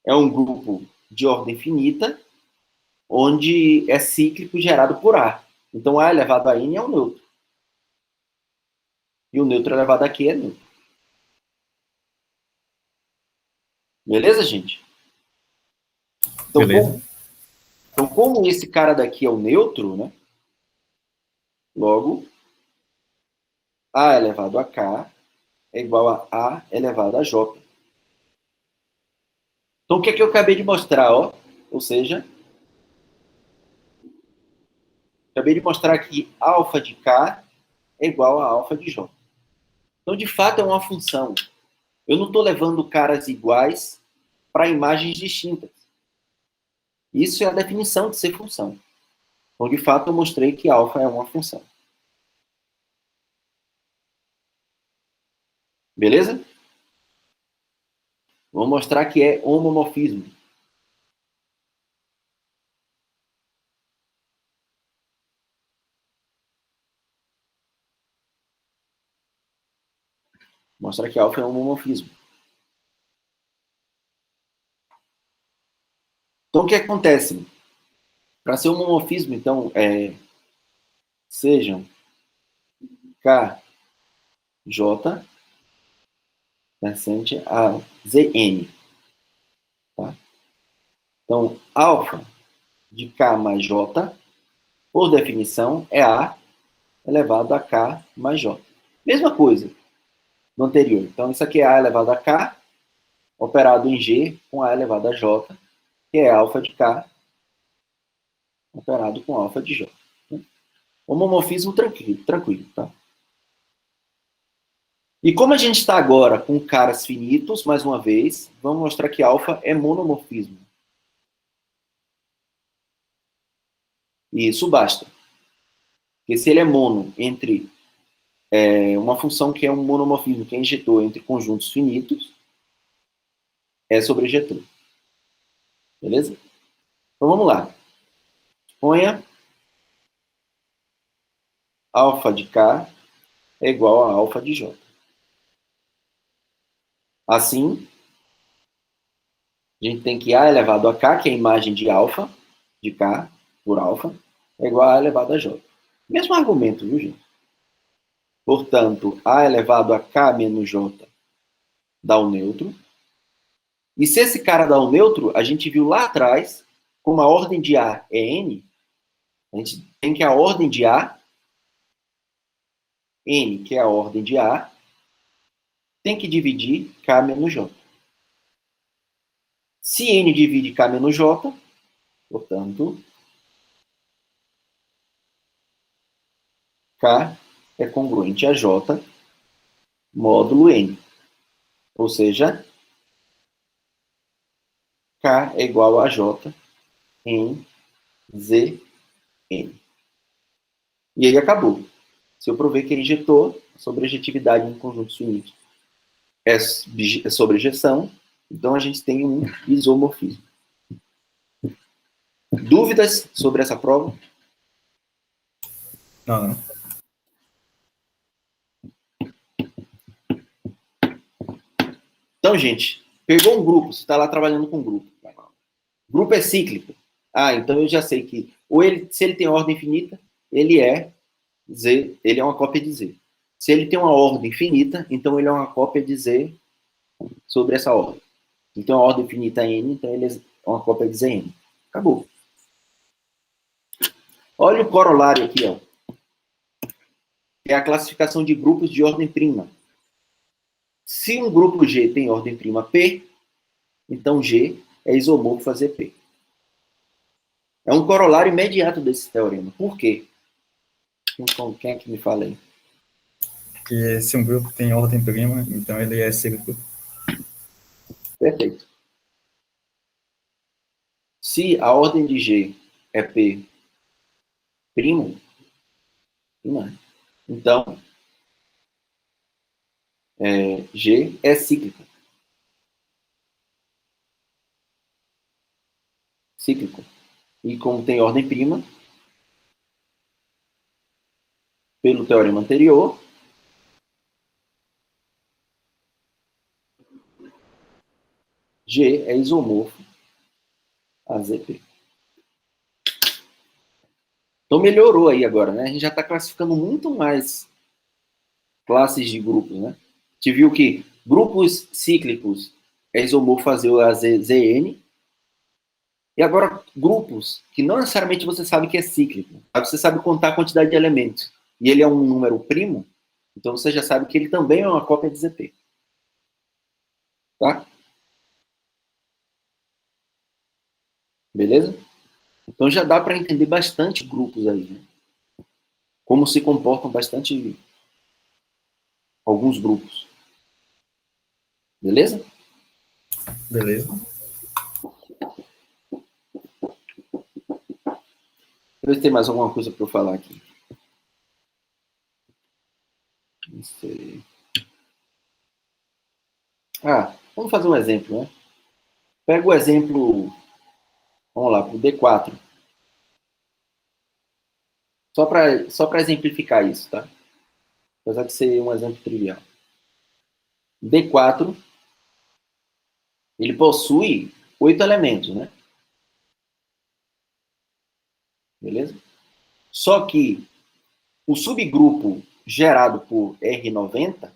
é um grupo de ordem finita, onde é cíclico gerado por A. Então, A elevado a N é um neutro. E o neutro elevado a Q é neutro. Beleza, gente? Então, Beleza. como esse cara daqui é o neutro, né? Logo, A elevado a K é igual a elevado a J. Então, o que é que eu acabei de mostrar? Ó? Ou seja, acabei de mostrar que alfa de K é igual a alfa de J. Então, de fato, é uma função. Eu não estou levando caras iguais para imagens distintas. Isso é a definição de ser função. Então, de fato, eu mostrei que alfa é uma função. Beleza? Vou mostrar que é homomorfismo. Mostrar que alfa é homomorfismo. Então, o que acontece? Para ser homomorfismo, então, sejam K, J, pertencente a Zn. Tá? Então, alfa de K mais J, por definição, é A elevado a K mais J. Mesma coisa do anterior. Então, isso aqui é A elevado a K, operado em G com A elevado a J, que é alfa de K, operado com alfa de J. Homomorfismo tranquilo, tá? E como a gente está agora com caras finitos, mais uma vez, vamos mostrar que alfa é monomorfismo. E isso basta. Porque se ele é mono entre uma função que é um monomorfismo, que é injetor entre conjuntos finitos, é sobrejetor. Beleza? Então vamos lá. Ponha alfa de K é igual a alfa de J. Assim, a gente tem que A elevado a K, que é a imagem de alfa, de K por alfa, é igual a A elevado a J. Mesmo argumento, viu, gente? Portanto, A elevado a K menos J dá o neutro. E se esse cara dá o neutro, a gente viu lá atrás, como a ordem de A é N, a gente tem que a ordem de A, N, que é a ordem de A, tem que dividir K menos J. Se N divide K menos J, portanto, K é congruente a J módulo N. Ou seja, K é igual a J em Zn. E aí acabou. Se eu prover que é injetor, a sobrejetividade em conjuntos finitos é sobrejeção, então a gente tem um isomorfismo. Dúvidas sobre essa prova? Não. Então, gente, pegou um grupo, você está lá trabalhando com um grupo. O grupo é cíclico. Ah, então eu já sei que, se ele tem ordem infinita, ele é Z, ele é uma cópia de Z. Se ele tem uma ordem finita, então ele é uma cópia de Z sobre essa ordem. Então a ordem finita é N, então ele é uma cópia de Zn. Acabou. Olha o corolário aqui, ó. É a classificação de grupos de ordem prima. Se um grupo G tem ordem prima P, então G é isomorfo a ZP. É um corolário imediato desse teorema. Por quê? Quem é que me fala aí? Que se um grupo tem ordem prima, então ele é cíclico. Perfeito. Se a ordem de G é P primo, então G é cíclico. Cíclico. E como tem ordem prima, pelo teorema anterior, G é isomorfo a ZP. Então melhorou aí agora, né? A gente já está classificando muito mais classes de grupos, né? A gente viu que grupos cíclicos é isomorfo a Zn, e agora grupos que não necessariamente você sabe que é cíclico, você sabe contar a quantidade de elementos, e ele é um número primo, então você já sabe que ele também é uma cópia de ZP. Tá? Beleza? Então já dá para entender bastante grupos aí, né? Como se comportam bastante alguns grupos. Beleza? Beleza. Deixa eu ver se tem mais alguma coisa para eu falar aqui. Não sei. Vamos fazer um exemplo, né? Pega o exemplo, vamos lá, para o D4. Só para exemplificar isso, tá? Apesar de ser um exemplo trivial. D4, ele possui 8 elementos, né? Beleza? Só que o subgrupo gerado por R90,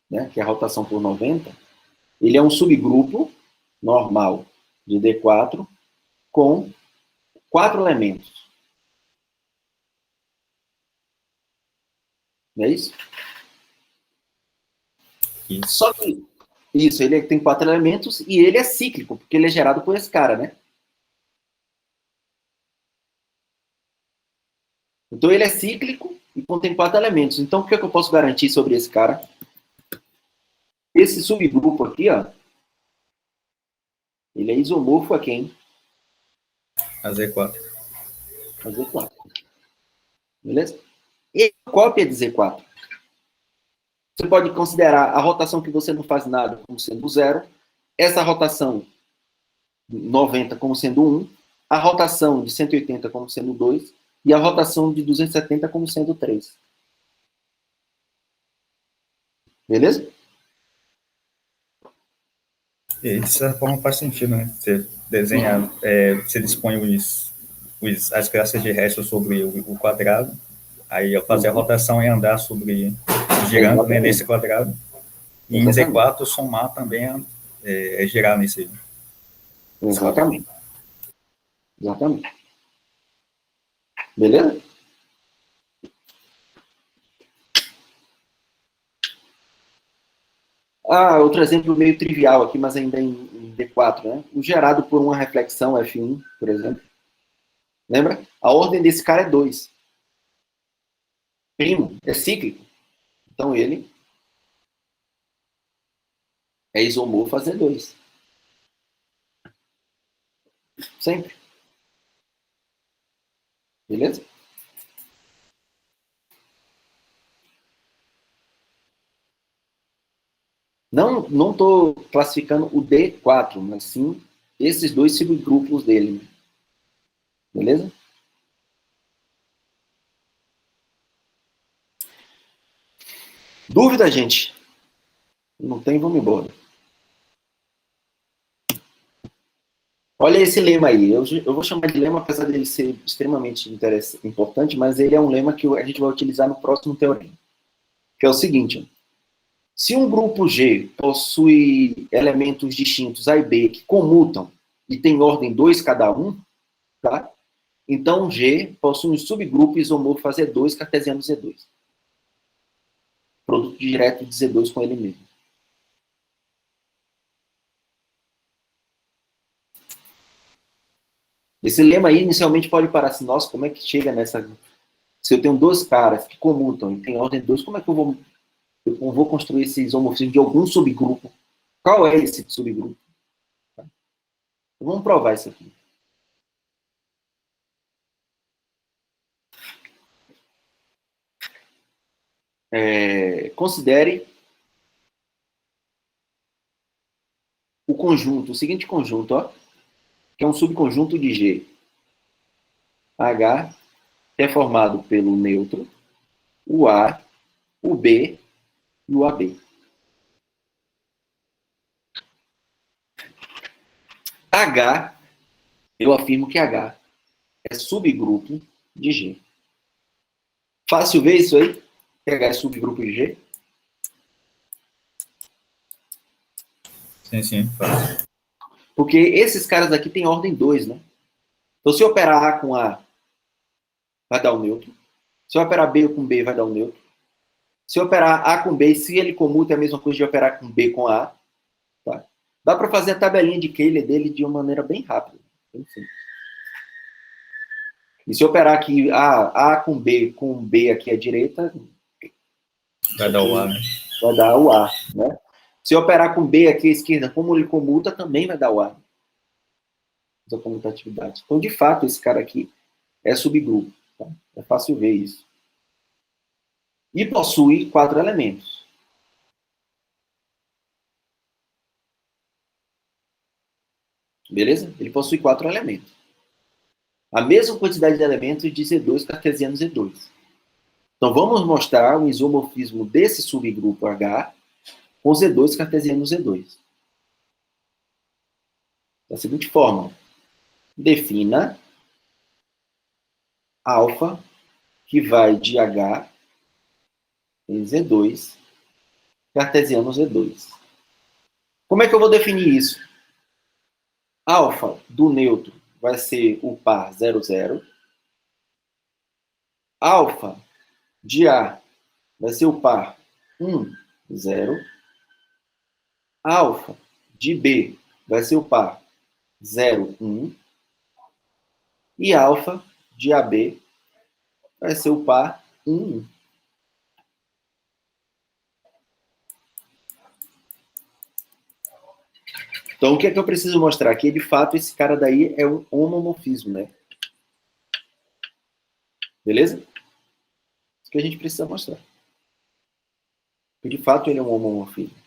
né, que é a rotação por 90, ele é um subgrupo normal de D4 com 4 elementos. Não é isso? Isso. Só que isso, ele tem 4 elementos e ele é cíclico, porque ele é gerado por esse cara, né? Então ele é cíclico e contém 4 elementos. Então o que, é que eu posso garantir sobre esse cara? Esse subgrupo aqui, ó, ele é isomorfo a quem? A Z4. A Z4. Beleza? E a cópia de Z4. Você pode considerar a rotação que você não faz nada como sendo 0, essa rotação 90 como sendo 1, a rotação de 180 como sendo 2 e a rotação de 270 como sendo 3. Beleza? E de certa forma faz sentido, né? Você desenha, você dispõe as classes de resto sobre o quadrado, aí eu fazer a rotação e andar sobre, girando, né, nesse quadrado. E em Z4 somar também é girar nesse. Exatamente. Exatamente. Beleza? Outro exemplo meio trivial aqui, mas ainda em D4, né? O gerado por uma reflexão F1, por exemplo. Lembra? A ordem desse cara é 2. Primo, é cíclico. Então ele é isomorfo a Z2. Sempre. Beleza? Não estou classificando o D4, mas sim esses dois subgrupos dele. Beleza? Dúvida, gente? Não tem, vamos embora. Olha esse lema aí. Eu vou chamar de lema, apesar dele ser extremamente importante, mas ele é um lema que a gente vai utilizar no próximo teorema. Que é o seguinte: se um grupo G possui elementos distintos A e B que comutam e tem ordem 2 cada um, tá? Então G possui um subgrupo isomorfo a Z2 cartesiano Z2. Produto direto de Z2 com ele mesmo. Esse lema aí inicialmente pode parecer assim, nossa, como é que chega nessa... Se eu tenho dois caras que comutam e tem ordem 2, como é que eu vou construir esse isomorfismo de algum subgrupo? Qual é esse subgrupo? Então, vamos provar isso aqui. Considere o conjunto, o seguinte conjunto, ó, que é um subconjunto de G. H, que é formado pelo neutro, o A, o B e o AB. H, eu afirmo que H é subgrupo de G. Fácil ver isso aí? Que H é subgrupo de G? Sim, fácil. Porque esses caras aqui têm ordem 2, né? Então, se eu operar A com A, vai dar o neutro. Se eu operar B com B, vai dar o neutro. Se eu operar A com B, se ele comuta, é a mesma coisa de operar com B com A. Tá? Dá para fazer a tabelinha de Cayley dele de uma maneira bem rápida. Bem simples. E se eu operar aqui A com B aqui à direita, vai dar o A, né? Vai dar o A, né? Se eu operar com B aqui à esquerda, como ele comuta, também vai dar o A. Da comutatividade. Então, de fato, esse cara aqui é subgrupo. Tá? É fácil ver isso. E possui 4 elementos. Beleza? Ele possui 4 elementos. A mesma quantidade de elementos de Z2 cartesiano Z2. Então, vamos mostrar o isomorfismo desse subgrupo H com Z2 cartesiano Z2. Da seguinte forma. Defina alfa, que vai de H em Z2, cartesiano Z2. Como é que eu vou definir isso? Alfa do neutro vai ser o par 0, 0. Alfa de A vai ser o par 1, 0. Alfa de B vai ser o par 0, 1. E alfa de AB vai ser o par 1, 1. Então, o que é que eu preciso mostrar aqui? De fato, esse cara daí é um homomorfismo, né? Beleza? Isso que a gente precisa mostrar. De fato, ele é um homomorfismo.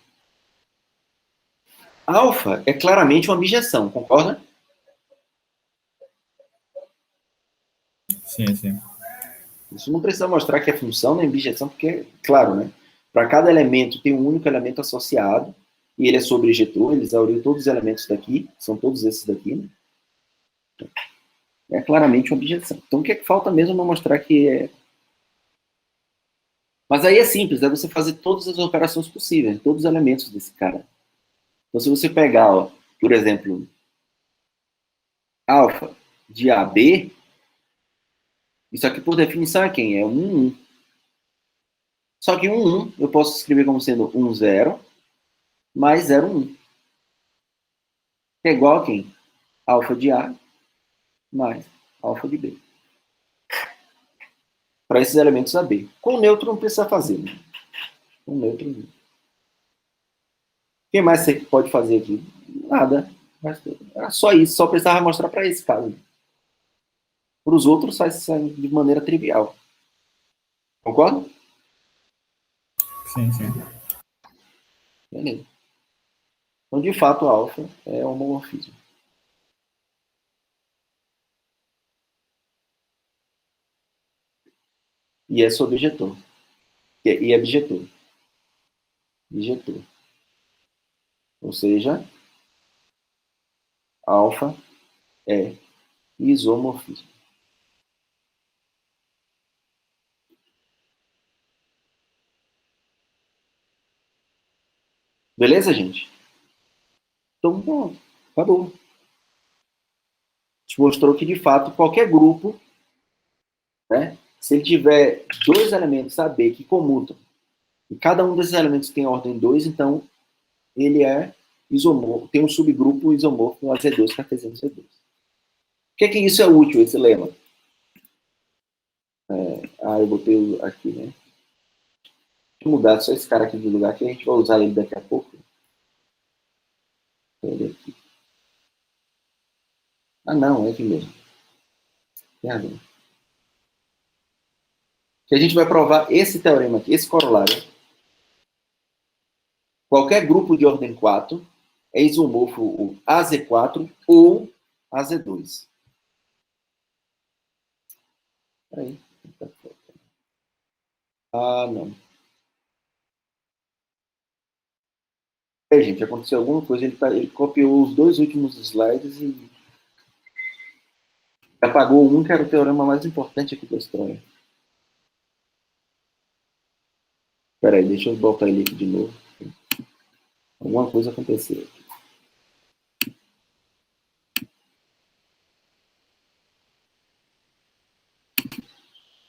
Alfa é claramente uma bijeção, concorda? Sim, sim. Isso não precisa mostrar que é função nem bijeção, porque, claro, né? Para cada elemento tem um único elemento associado, e ele é sobre-ejetor, ele exauriu todos os elementos daqui, são todos esses daqui, né? É claramente uma objeção. Então, o que é que falta mesmo para mostrar que é... Mas aí é simples, é você fazer todas as operações possíveis, todos os elementos desse cara. Então, se você pegar, ó, por exemplo, alfa de AB, isso aqui, por definição, é quem? É 1, 1. Só que 1, 1, eu posso escrever como sendo 1, 0, mais 0, 1. É igual a quem? Alfa de A mais alfa de B. Para esses elementos AB. Com neutro não precisa fazer, né? Com neutro não. O que mais você pode fazer aqui? Nada. Era só isso, só precisava mostrar para esse caso. Para os outros faz de maneira trivial. Concorda? Sim, sim. Beleza. Então, de fato, alfa é homomorfismo. E é sobre ejetor. E é bijetor. Bijetor. Ou seja, alfa é isomorfismo. Beleza, gente? Então, bom, acabou. A gente mostrou que, de fato, qualquer grupo, né, se ele tiver 2 elementos AB que comutam, e cada um desses elementos tem ordem 2, então ele é isomorfo, tem um subgrupo isomorfo no Z2 cartesiano Z2. Por que isso é útil, esse lema? Eu botei aqui, né? Deixa eu mudar só esse cara aqui de lugar, que a gente vai usar ele daqui a pouco. Ele aqui. Não, é aqui mesmo. Tem razão. Que a gente vai provar esse teorema aqui, esse corolário. Qualquer grupo de ordem 4 é isomorfo AZ4 ou AZ2. Peraí. Não. Gente, aconteceu alguma coisa, ele copiou os 2 últimos slides e apagou um que era o teorema mais importante aqui da história. Espera aí, deixa eu botar ele aqui de novo. Alguma coisa aconteceu.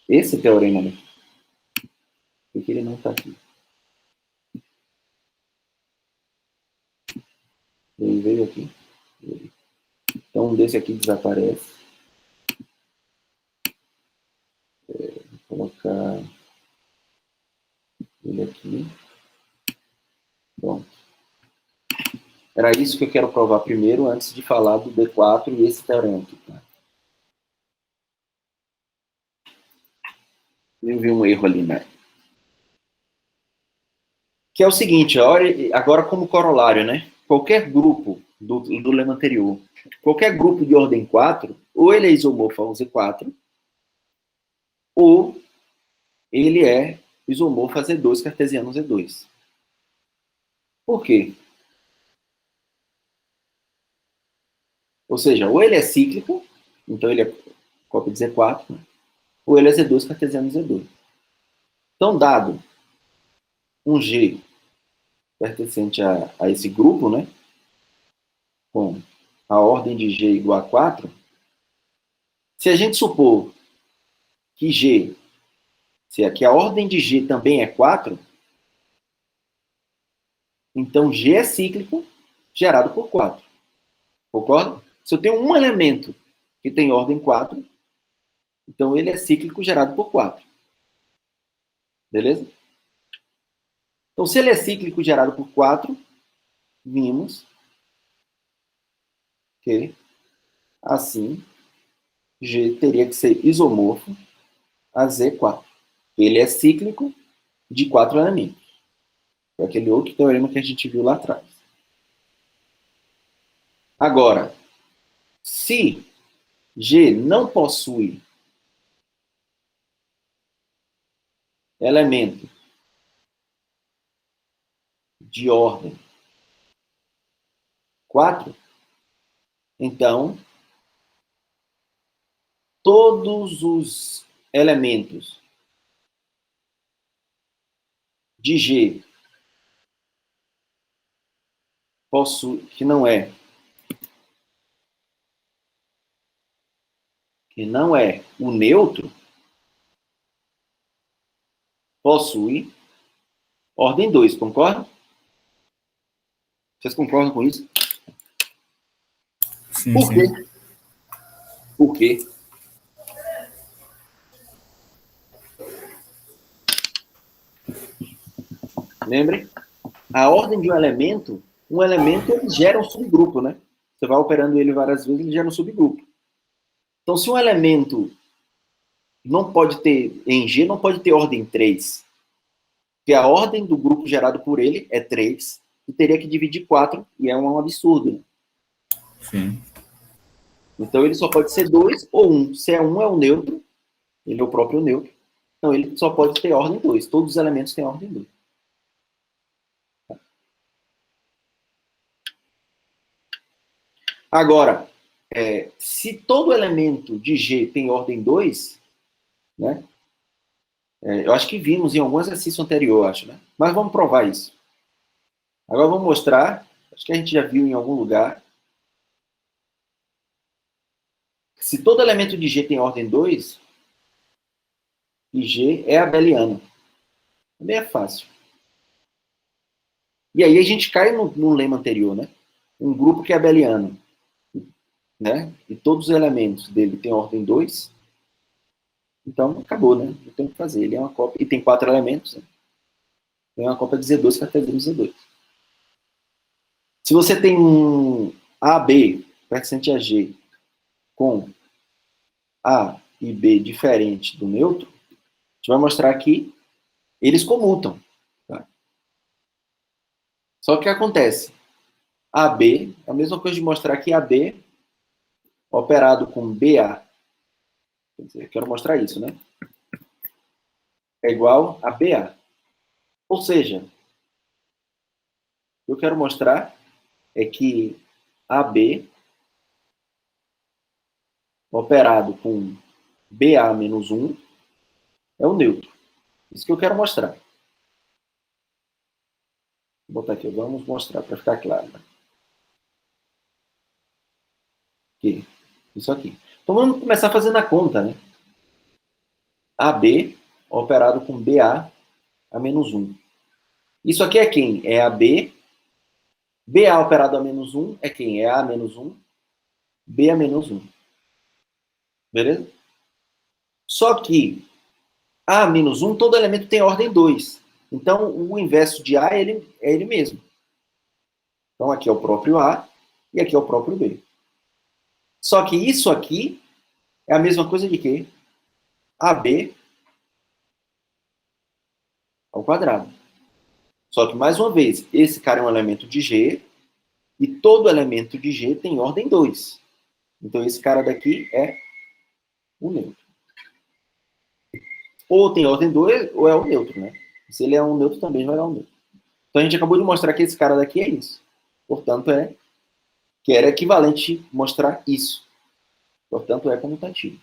Esse teorema, né? Por que ele não está aqui? Ele veio aqui. Então, um desse aqui desaparece. Vou colocar ele aqui. Pronto. Era isso que eu quero provar primeiro, antes de falar do D4 e esse teorema aqui. Tá? Eu vi um erro ali, né? Que é o seguinte, olha, agora como corolário, né? Qualquer grupo do lema anterior. Qualquer grupo de ordem 4, ou ele é isomorfo ao Z4, ou ele é isomorfo a Z2, cartesiano Z2. Por quê? Ou seja, ou ele é cíclico, então ele é cópia de Z4, né? Ou ele é Z2, cartesiano Z2. Então, dado um G pertencente a esse grupo, né, com a ordem de G igual a 4, se a gente supor que G, se aqui a ordem de G também é 4, então G é cíclico gerado por 4. Concorda? Se eu tenho um elemento que tem ordem 4, então ele é cíclico gerado por 4. Beleza? Então, se ele é cíclico gerado por 4, vimos que, assim, G teria que ser isomorfo a Z4. Ele é cíclico de 4 elementos. É aquele outro teorema que a gente viu lá atrás. Agora, se G não possui elemento de ordem 4, então, todos os elementos de G que não é o neutro, possui ordem 2, concorda? Vocês concordam com isso? Sim, Por quê? sim. Por quê? Lembrem? A ordem de um elemento ele gera um subgrupo, né? Você vai operando ele várias vezes, ele gera um subgrupo. Então, se um elemento não pode ter, em G, não pode ter ordem 3, porque a ordem do grupo gerado por ele é 3, e teria que dividir 4, e é um absurdo. Né? Sim. Então, ele só pode ser 2 ou 1. Se é 1, é o neutro, ele é o próprio neutro. Então, ele só pode ter ordem 2. Todos os elementos têm ordem 2. Agora, se todo elemento de G tem ordem 2, né? Eu acho que vimos em algum exercício anterior, acho, né? Mas vamos provar isso. Agora vamos mostrar, acho que a gente já viu em algum lugar, se todo elemento de G tem ordem 2, e G é abeliano. Também é fácil. E aí a gente cai no lema anterior, né? Um grupo que é abeliano, né? E todos os elementos dele têm ordem 2, então acabou, né? Não tem o que fazer. Ele é uma cópia, e tem 4 elementos, né? É uma cópia de Z2, cartesiano Z2. Se você tem um AB pertencente a G com A e B diferente do neutro, a gente vai mostrar que eles comutam. Tá? Só que o que acontece? AB é a mesma coisa de mostrar que AB operado com BA, quer dizer, eu quero mostrar isso, né? É igual a BA. Ou seja, o que eu quero mostrar é que AB operado com BA menos 1 é o neutro. Isso que eu quero mostrar. Vou botar aqui, vamos mostrar para ficar claro. Né? Aqui. Isso aqui. Então vamos começar fazendo a conta, né? AB operado com BA a menos 1. Isso aqui é quem? É AB. BA operado a menos 1 é quem? É A menos 1. B a menos 1. Beleza? Só que A menos 1, todo elemento tem ordem 2. Então, o inverso de A é ele mesmo. Então, aqui é o próprio A e aqui é o próprio B. Só que isso aqui é a mesma coisa de quê? AB ao quadrado. Só que, mais uma vez, esse cara é um elemento de G E todo elemento de G tem ordem 2. Então, esse cara daqui é o neutro. Ou tem ordem 2, ou é o neutro, né? Se ele é um neutro, também vai dar um neutro. Então, a gente acabou de mostrar que esse cara daqui é isso. Portanto, que era equivalente mostrar isso. Portanto, é comutativo.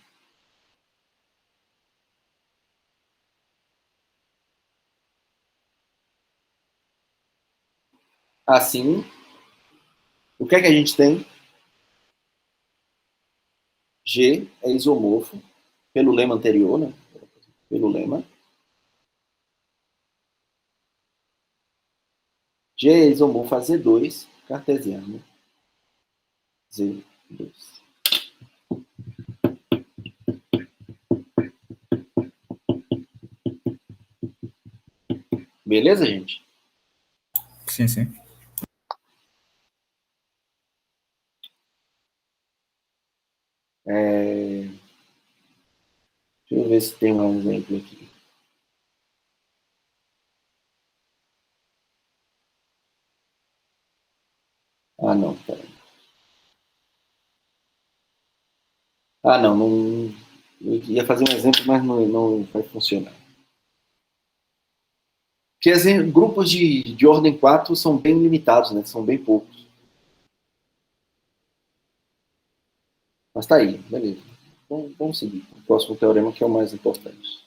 Assim, o que é que a gente tem? G é isomorfo, pelo lema anterior, né? Pelo lema. G é isomorfo a Z2, cartesiano. Z2. Beleza, gente? Sim, sim. Deixa eu ver se tem um exemplo aqui. Ah, não, peraí. Ah, não. Eu ia fazer um exemplo, mas não vai funcionar. Porque grupos de ordem 4 são bem limitados, né? São bem poucos. Mas tá aí, beleza. Vamos seguir. O próximo teorema que é o mais importante.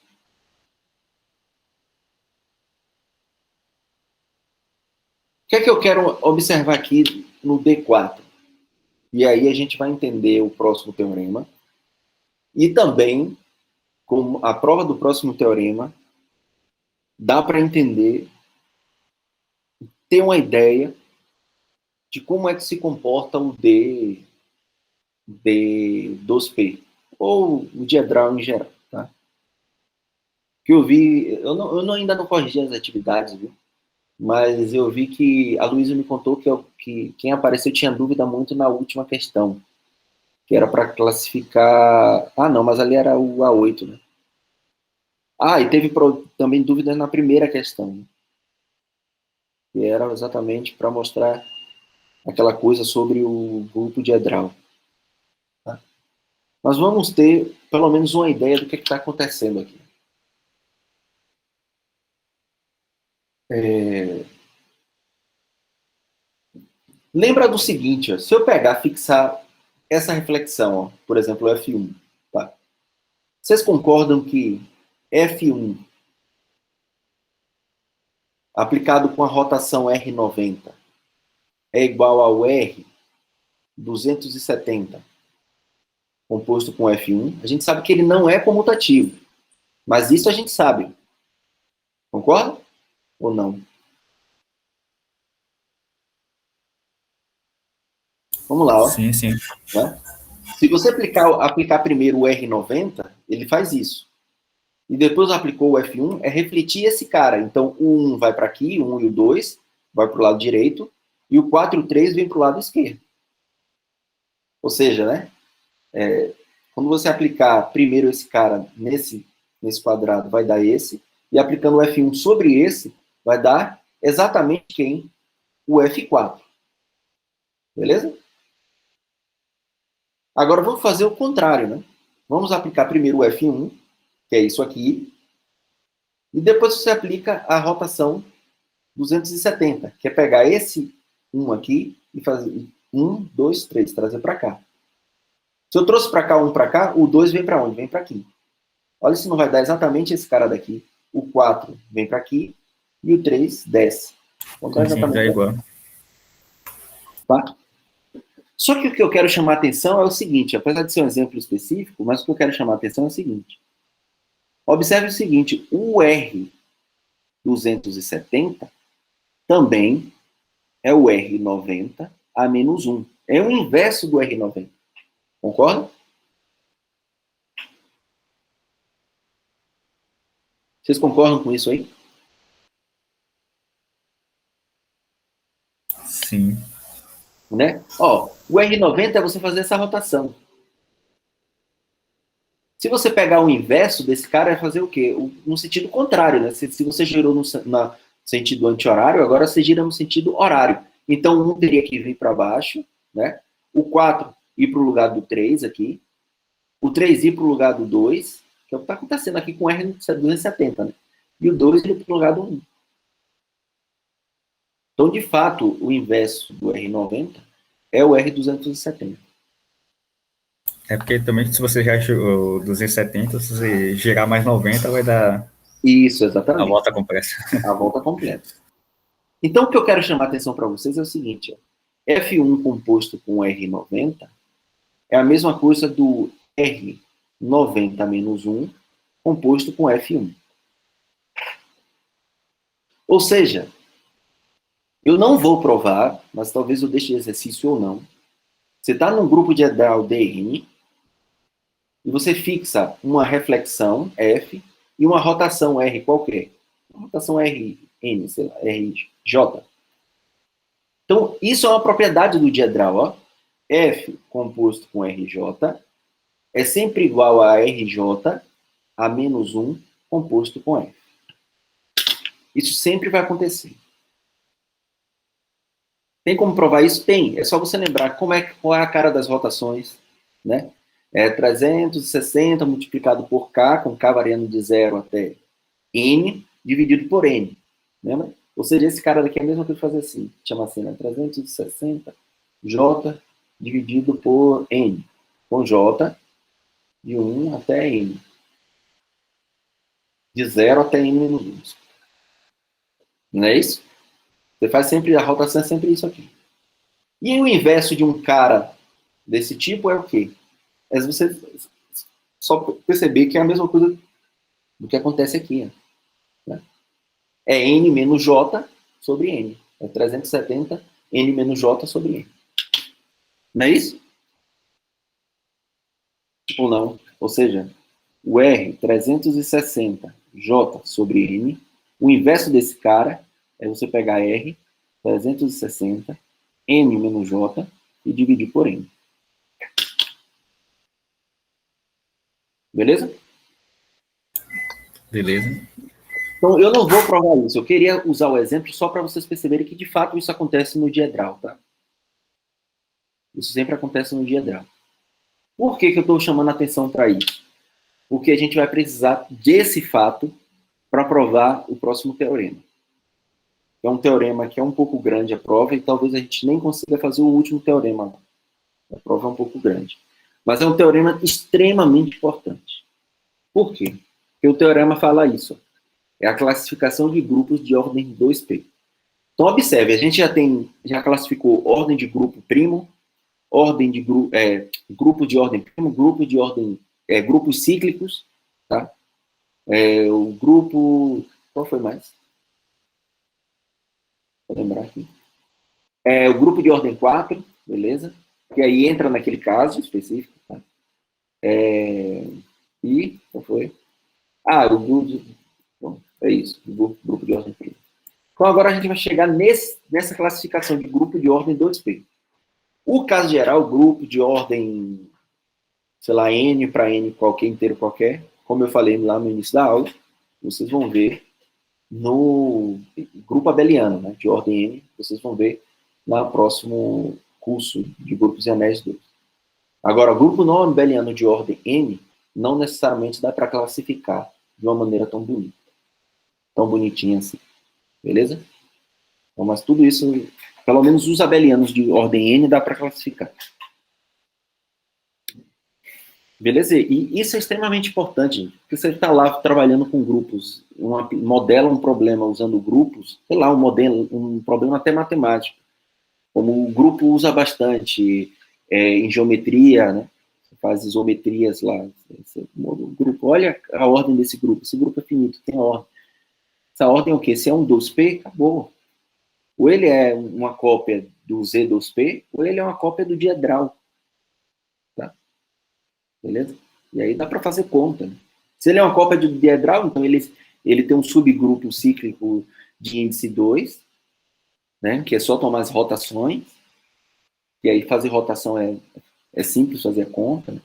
O que é que eu quero observar aqui no D4? E aí a gente vai entender o próximo teorema. E também, com a prova do próximo teorema, dá para entender, ter uma ideia de como é que se comporta o D2P, ou o diedral em geral, tá? Que eu vi, ainda não corrigi as atividades, viu? Mas eu vi que a Luísa me contou que quem apareceu tinha dúvida muito na última questão, que era para classificar... Ah, não, mas ali era o A8, né? Ah, e teve também dúvidas na primeira questão, né? Que era exatamente para mostrar aquela coisa sobre o grupo diedral. Tá? Nós vamos ter pelo menos uma ideia do que está acontecendo aqui. Lembra do seguinte, ó, se eu pegar, fixar essa reflexão, ó, por exemplo, F1, tá? Vocês concordam que F1 aplicado com a rotação R90 é igual ao R270 composto com F1? A gente sabe que ele não é comutativo, mas isso a gente sabe. Concorda? Ou não? Vamos lá, ó. Sim, sim. Né? Se você aplicar primeiro o R90, ele faz isso. E depois aplicou o F1, é refletir esse cara. Então, o 1 vai para aqui, o 1 e o 2 vai para o lado direito, e o 4 e o 3 vem para o lado esquerdo. Ou seja, né? Quando você aplicar primeiro esse cara nesse quadrado, vai dar esse, e aplicando o F1 sobre esse, vai dar exatamente quem? O F4. Beleza? Agora vamos fazer o contrário, né? Vamos aplicar primeiro o F1, que é isso aqui, e depois você aplica a rotação 270, que é pegar esse 1 aqui e fazer 1, 2, 3, trazer para cá. Se eu trouxe para cá, 1 para cá, o 2 vem para onde? Vem para aqui. Olha se não vai dar exatamente esse cara daqui. O 4 vem para aqui e o 3 desce. Então, Sim, é igual. Tá? Só que o que eu quero chamar a atenção é o seguinte, apesar de ser um exemplo específico, mas o que eu quero chamar a atenção é o seguinte. Observe o seguinte, o R270 também é o R90 a menos 1. É o inverso do R90. Concorda? Vocês concordam com isso aí? Sim. Né? Ó, o R90 é você fazer essa rotação. Se você pegar o inverso desse cara, é fazer o quê? No sentido contrário, né? Se você girou no sentido anti-horário, agora você gira no sentido horário. Então, um teria que vir para baixo, né? O 4 ir para o lugar do 3 aqui. O 3 ir para o lugar do 2, que é o que está acontecendo aqui com o R270, né? E o 2 ir para o lugar do 1. Então, de fato, o inverso do R90 é o R270. É porque também, se você já o 270, se você girar mais 90, vai dar Isso, a exatamente. volta completa. A volta completa. Então, o que eu quero chamar a atenção para vocês é o seguinte, ó. F1 composto com R90 é a mesma coisa do R90 menos 1 composto com F1. Ou seja, eu não vou provar, mas talvez eu deixe de exercício ou não. Você está num grupo de Edral DN e você fixa uma reflexão F e uma rotação R qualquer. Uma rotação RN, sei lá, RJ. Então, isso é uma propriedade do diedral, ó. F composto com RJ é sempre igual a RJ a menos 1 composto com F. Isso sempre vai acontecer. Tem como provar isso? Tem. É só você lembrar qual é a cara das rotações, né? É 360 multiplicado por K, com K variando de 0 até N, dividido por N. Lembra? Ou seja, esse cara daqui é a mesma coisa que fazer assim. Chama assim, né? 360 J dividido por N. Com J de 1 até N. De 0 até N menos 1. Não é isso? Você faz sempre, a rotação é sempre isso aqui. E o inverso de um cara desse tipo é o quê? É você só perceber que é a mesma coisa do que acontece aqui. Né? É N menos J sobre N. É 370 N menos J sobre N. Não é isso? Ou não? Ou seja, o R 360 J sobre N, o inverso desse cara é você pegar R 360 N menos J e dividir por N. Beleza? Beleza. Então, eu não vou provar isso. Eu queria usar o exemplo só para vocês perceberem que, de fato, isso acontece no diedral, tá? Isso sempre acontece no diedral. Por que eu estou chamando a atenção para isso? Porque a gente vai precisar desse fato para provar o próximo teorema. É um teorema que é um pouco grande a prova e talvez a gente nem consiga fazer o último teorema. A prova é um pouco grande. Mas é um teorema extremamente importante. Por quê? Porque o teorema fala isso. É a classificação de grupos de ordem 2P. Então, observe, a gente já classificou ordem de grupo primo, ordem de grupo de ordem primo, grupos cíclicos, tá? O grupo... Qual foi mais? Vou lembrar aqui. O grupo de ordem 4, beleza? Que aí entra naquele caso específico, tá? E qual foi? O grupo... Bom, é isso, grupo de ordem prima. Então, agora a gente vai chegar nessa classificação de grupo de ordem 2P. O caso geral, grupo de ordem, sei lá, N para N qualquer, inteiro qualquer, como eu falei lá no início da aula, vocês vão ver no grupo abeliano, né, de ordem N, vocês vão ver no próximo curso de grupos e anéis 2. Agora, o grupo não abeliano de ordem N não necessariamente dá para classificar de uma maneira tão bonita. Tão bonitinha assim. Beleza? Então, mas tudo isso, pelo menos os abelianos de ordem N dá para classificar. Beleza? E isso é extremamente importante, gente, porque você está lá trabalhando com grupos, modela um problema usando grupos, sei lá, um problema até matemático, como o grupo usa bastante em geometria, né? Você faz isometrias lá, o grupo, olha a ordem desse grupo, esse grupo é finito, tem ordem. Essa ordem é o quê? Se é um 2P, acabou. Ou ele é uma cópia do Z2P, ou ele é uma cópia do diedral. Tá? Beleza? E aí dá para fazer conta. Né? Se ele é uma cópia do diedral, então ele tem um subgrupo cíclico de índice 2, né, que é só tomar as rotações, e aí fazer rotação é simples fazer a conta. Né?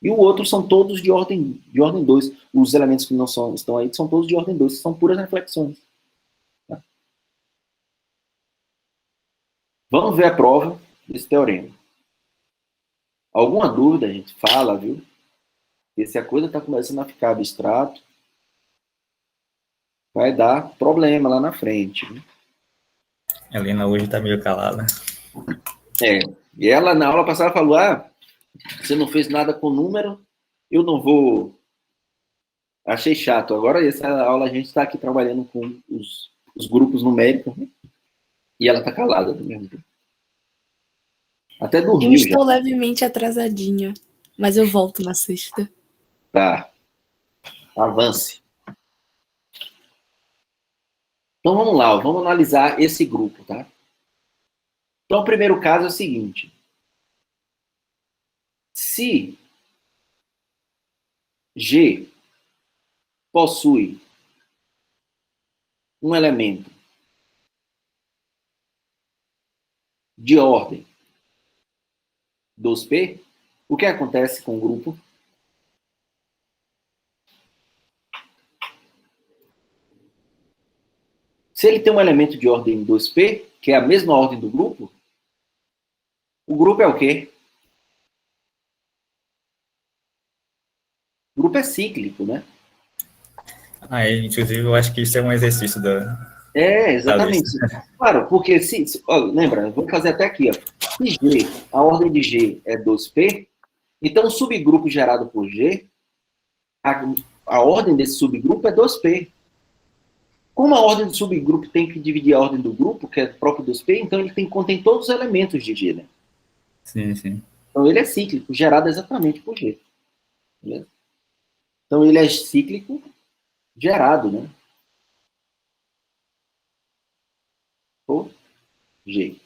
E o outro são todos de ordem 2. Os elementos que não estão aí são todos de ordem 2, que são puras reflexões. Tá? Vamos ver a prova desse teorema. Alguma dúvida, a gente fala, viu? Porque se a coisa está começando a ficar abstrato, vai dar problema lá na frente. Viu? A Helena hoje está meio calada. E ela, na aula passada, falou, você não fez nada com número, eu não vou... Achei chato. Agora, essa aula, a gente está aqui trabalhando com os grupos numéricos, né? E ela está calada do mesmo tempo. Até dormiu Eu estou já. levemente atrasadinha, mas eu volto na sexta. Tá. Avance. Então, vamos lá. Vamos analisar esse grupo, tá? Então, o primeiro caso é o seguinte. Se G possui um elemento de ordem 2P, o que acontece com o grupo? Se ele tem um elemento de ordem 2P, que é a mesma ordem do grupo, o grupo é o quê? O grupo é cíclico, né? Inclusive, eu acho que isso é um exercício Exatamente. Claro, porque lembra, vou fazer até aqui, ó. Se G, a ordem de G é 2P, então o subgrupo gerado por G, a ordem desse subgrupo é 2P. Como a ordem do subgrupo tem que dividir a ordem do grupo, que é próprio 2P, então ele contém todos os elementos de G, né? Sim, sim. Então ele é cíclico, gerado exatamente por G. Beleza? Então ele é cíclico gerado, né? Por G.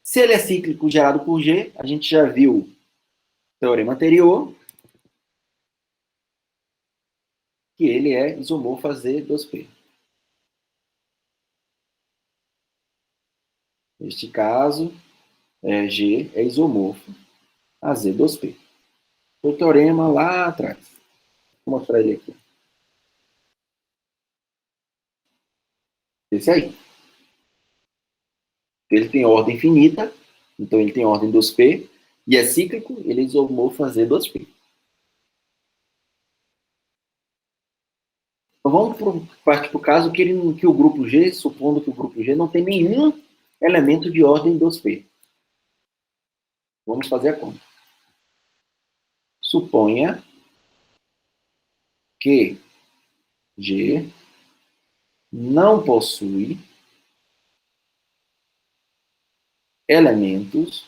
Se ele é cíclico gerado por G, a gente já viu o teorema anterior, que ele é isomorfo a Z2P. Neste caso, G é isomorfo a Z2P. O teorema lá atrás. Vou mostrar ele aqui. Esse aí. Ele tem ordem finita, então ele tem ordem 2P, e é cíclico, ele é isomorfo a Z2P. Então vamos partir para o caso que o grupo G, supondo que o grupo G não tem nenhum elemento de ordem 2P. Vamos fazer a conta. Suponha que G não possui elementos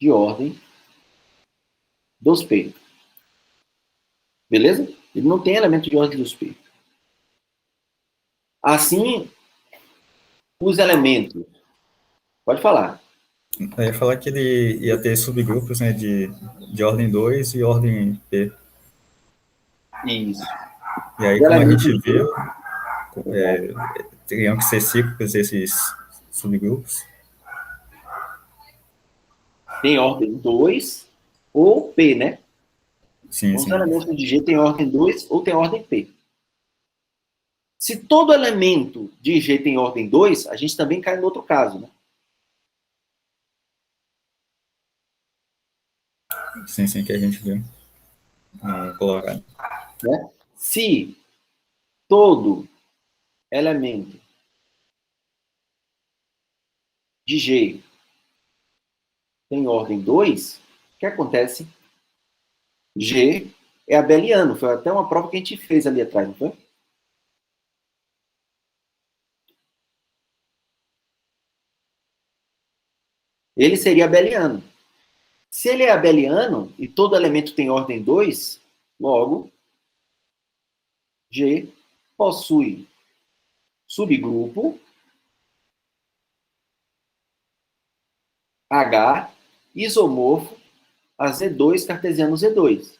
de ordem 2P. Beleza? Ele não tem elemento de ordem 2P. Assim, os elementos... Pode falar. Eu ia falar que ele ia ter subgrupos, né, de ordem 2 e ordem P. Isso. E aí, como a gente viu, teriam que ser cíclicos esses subgrupos. Tem ordem 2 ou P, né? Sim, Os sim. elementos de G tem ordem 2 ou tem ordem P. Se todo elemento de G tem ordem 2, a gente também cai no outro caso, né? Sim, sim, que a gente viu. Colocado. Né? Se todo elemento de G tem ordem 2, o que acontece? G é abeliano. Foi até uma prova que a gente fez ali atrás, não foi? Ele seria abeliano. Se ele é abeliano e todo elemento tem ordem 2, logo, G possui subgrupo H isomorfo a Z2 cartesiano Z2.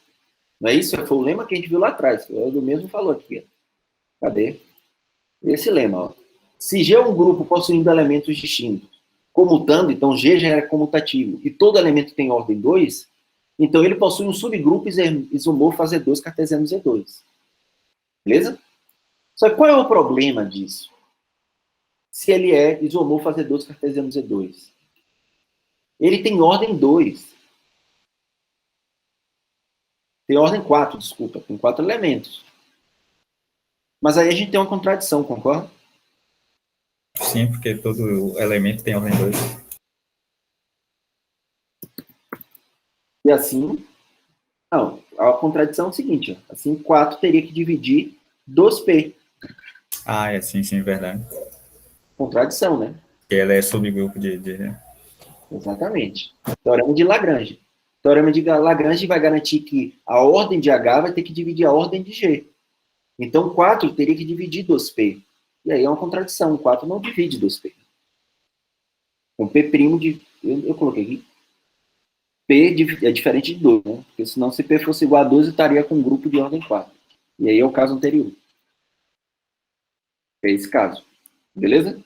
Não é isso? Foi o lema que a gente viu lá atrás. O Eldo mesmo falou aqui. Cadê? Esse lema. Ó. Se G é um grupo possuindo elementos distintos, comutando, então G já é comutativo, e todo elemento tem ordem 2, então ele possui um subgrupo isomorfo a Z2 cartesiano Z2. Beleza? Só que qual é o problema disso? se ele é isomorfo a Z2 cartesiano Z2. Ele tem ordem 2. Tem ordem 4, desculpa. Tem 4 elementos. Mas aí a gente tem uma contradição, concorda? Sim, porque todo elemento tem ordem 2. E assim... Não, a contradição é o seguinte. Ó, assim, 4 teria que dividir 2P. Ah, é, sim, verdade. Contradição, né? Porque ela é subgrupo de... Exatamente. Teorema de Lagrange. Teorema de Lagrange vai garantir que a ordem de H vai ter que dividir a ordem de G. Então, 4 teria que dividir 2P. E aí é uma contradição. 4 não divide 2P. Com P' de... Eu coloquei aqui. P é diferente de 2, né? Porque senão, se P fosse igual a 2, eu estaria com um grupo de ordem 4. E aí é o caso anterior. É esse caso. Beleza?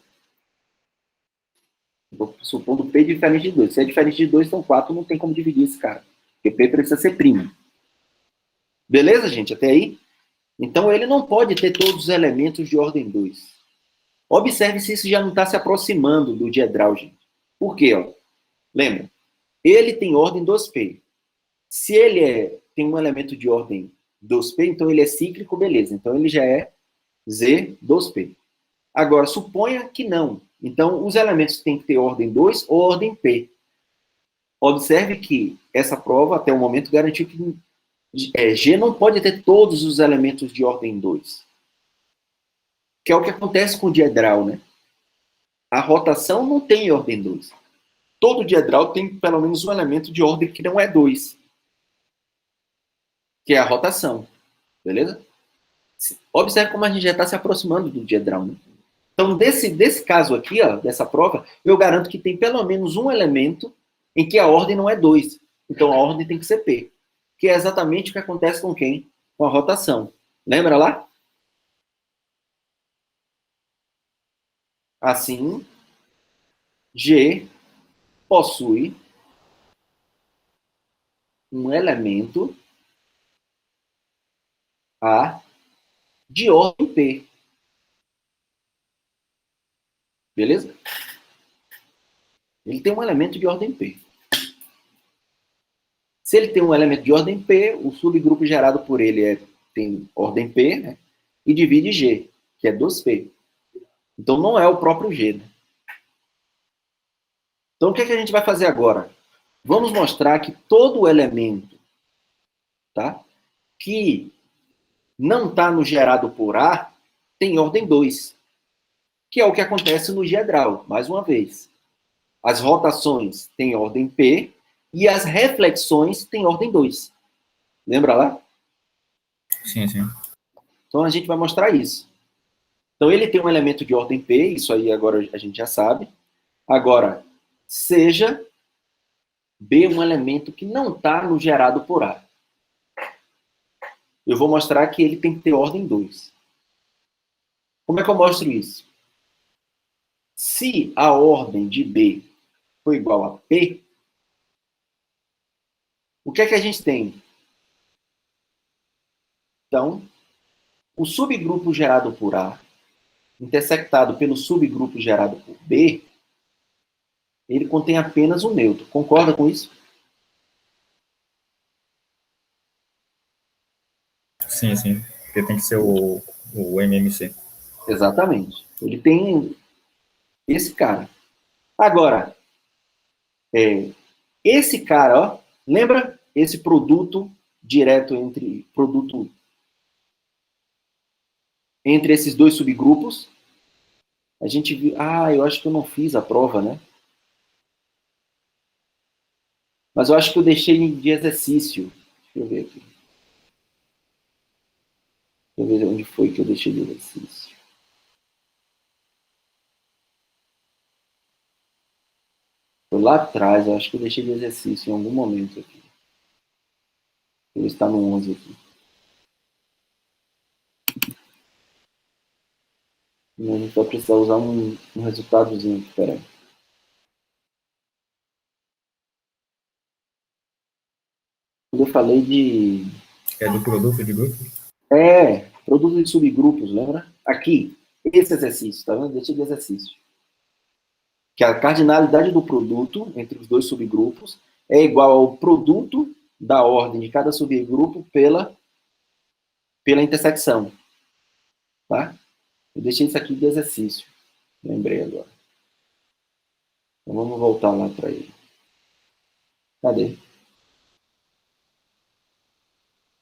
Estou supondo P diferente de 2. Se é diferente de 2, então 4 não tem como dividir esse cara. Porque P precisa ser primo. Beleza, gente? Até aí? Então, ele não pode ter todos os elementos de ordem 2. Observe se isso já não está se aproximando do diedral, gente. Por quê? Ó? Lembra? Ele tem ordem 2P. Se ele tem um elemento de ordem 2P, então ele é cíclico, beleza. Então, ele já é Z 2P. Agora, suponha que não. Então, os elementos têm que ter ordem 2 ou ordem P. Observe que essa prova, até o momento, garantiu que G não pode ter todos os elementos de ordem 2. Que é o que acontece com o diedral, né? A rotação não tem ordem 2. Todo diedral tem pelo menos um elemento de ordem que não é 2. Que é a rotação. Beleza? Observe como a gente já está se aproximando do diedral, né? Então, desse caso aqui, ó, dessa prova, eu garanto que tem pelo menos um elemento em que a ordem não é 2. Então, a ordem tem que ser P. Que é exatamente o que acontece com quem? Com a rotação. Lembra lá? Assim, G possui um elemento A de ordem P. Beleza? Ele tem um elemento de ordem P. Se ele tem um elemento de ordem P, o subgrupo gerado por ele tem ordem P, né? E divide G, que é 2P. Então, não é o próprio G, né? Então, o que a gente vai fazer agora? Vamos mostrar que todo elemento, tá, que não está no gerado por A tem ordem 2, que é o que acontece no diedral, mais uma vez. As rotações têm ordem P e as reflexões têm ordem 2. Lembra lá? Sim. Então, a gente vai mostrar isso. Então, ele tem um elemento de ordem P, isso aí agora a gente já sabe. Agora, seja B um elemento que não está no gerado por A. Eu vou mostrar que ele tem que ter ordem 2. Como é que eu mostro isso? Se a ordem de B for igual a P, o que é que a gente tem? Então, o subgrupo gerado por A, intersectado pelo subgrupo gerado por B, ele contém apenas um neutro. Concorda com isso? Sim. Porque tem que ser o MMC. Exatamente. Ele tem esse cara. Agora, esse cara, ó, lembra esse produto direto entre esses dois subgrupos? A gente viu... eu acho que eu não fiz a prova, né? Mas eu acho que eu deixei de exercício. Deixa eu ver aqui. Deixa eu ver onde foi que eu deixei de exercício. Foi lá atrás, eu acho que eu deixei de exercício em algum momento aqui. Ele está no 11 aqui. A gente vai precisar usar um resultadozinho aqui, peraí. Quando eu falei de... É do produto de grupo? produto de subgrupos, lembra? Aqui. esse exercício, tá vendo? Deixa de exercício. Que a cardinalidade do produto entre os dois subgrupos é igual ao produto da ordem de cada subgrupo pela intersecção. Tá? Eu deixei isso aqui de exercício. Lembrei agora. Então vamos voltar lá para ele. Cadê?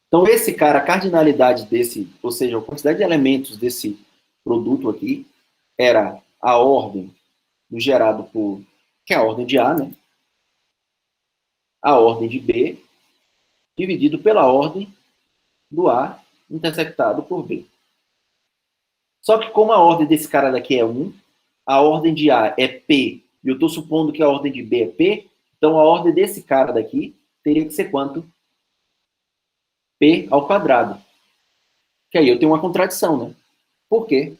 Então esse cara, a cardinalidade desse, ou seja, a quantidade de elementos desse produto aqui, era a ordem do gerado por, que é a ordem de A, né? A ordem de B, dividido pela ordem do A, intersectado por B. Só que como a ordem desse cara daqui é 1, a ordem de A é P, e eu estou supondo que a ordem de B é P, então a ordem desse cara daqui teria que ser quanto? P ao quadrado. Que aí eu tenho uma contradição, né? Por quê?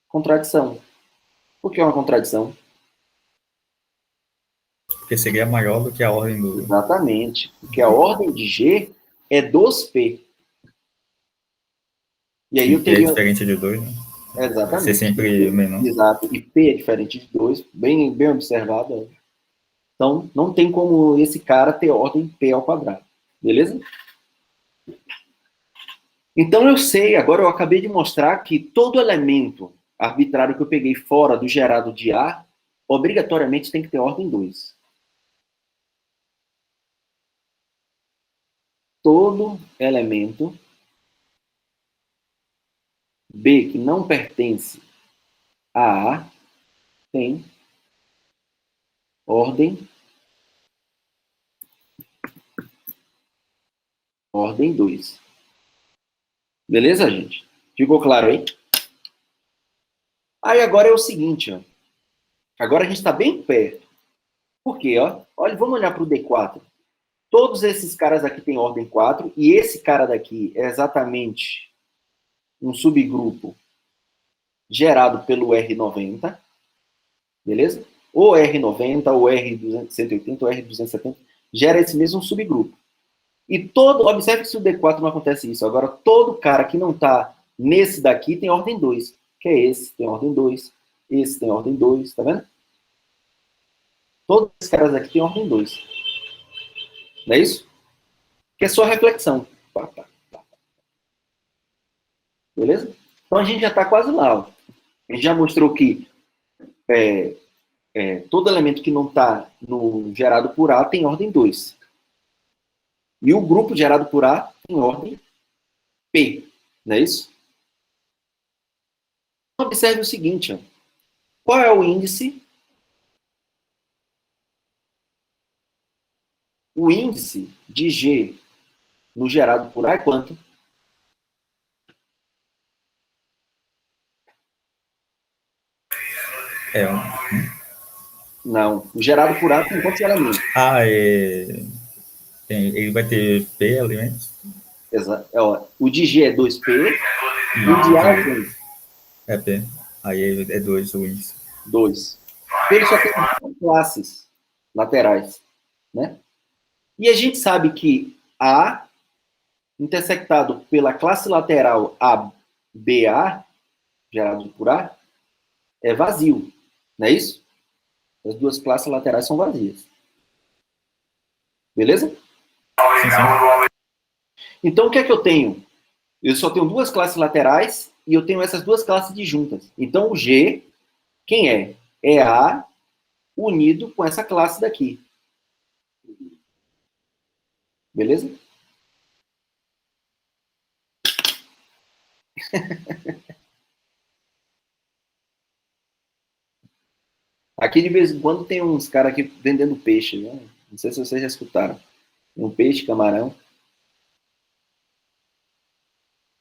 Contradição. Por que é uma contradição? Porque seria maior do que a ordem do... Exatamente. Porque a ordem de G é 2P. E aí eu que é teria... diferente de 2, né? Exatamente. Vai ser sempre menor. Exato. E P é diferente de 2. Bem observado. Então, não tem como esse cara ter ordem P ao quadrado. Beleza? Então, eu sei, agora eu acabei de mostrar que todo elemento arbitrário que eu peguei fora do gerado de A, obrigatoriamente tem que ter ordem 2. Todo elemento B que não pertence a A tem ordem 2. Beleza, gente? Ficou claro aí? Aí agora é o seguinte, ó. Agora a gente está bem perto. Por quê? Ó? Olha, vamos olhar para o D4. Todos esses caras aqui têm ordem 4, e esse cara daqui é exatamente um subgrupo gerado pelo R90, beleza? Ou R90, ou R180, ou R270, gera esse mesmo subgrupo. E todo, observe que se o D4 não acontece isso. Agora, todo cara que não está nesse daqui tem ordem 2, que é esse, tem ordem 2, esse tem ordem 2, tá vendo? Todos esses caras aqui têm ordem 2. Não é isso? Que é só reflexão. Beleza? Então a gente já está quase lá. Ó. A gente já mostrou que todo elemento que não está no gerado por A tem ordem 2. E o grupo gerado por A tem ordem P. Não é isso? Observe o seguinte. Ó. Qual é o índice? O índice de G no gerado por A é quanto? Não. O gerado por A tem quantos elementos? Ele vai ter P elementos? Exato. O de G é 2P e o de A é 1. É P. Aí é 2 o índice. 2. Ele só tem 2 classes laterais. Né? E a gente sabe que A, intersectado pela classe lateral ABA, gerado por A, é vazio. Não é isso? As duas classes laterais são vazias. Beleza? Sim, sim. Então, o que é que eu tenho? Eu só tenho duas classes laterais e eu tenho essas duas classes disjuntas. Então, o G, quem é? É A unido com essa classe daqui. Beleza? Aqui, de vez em quando, tem uns caras aqui vendendo peixe, né? Não sei se vocês já escutaram. Um peixe, camarão.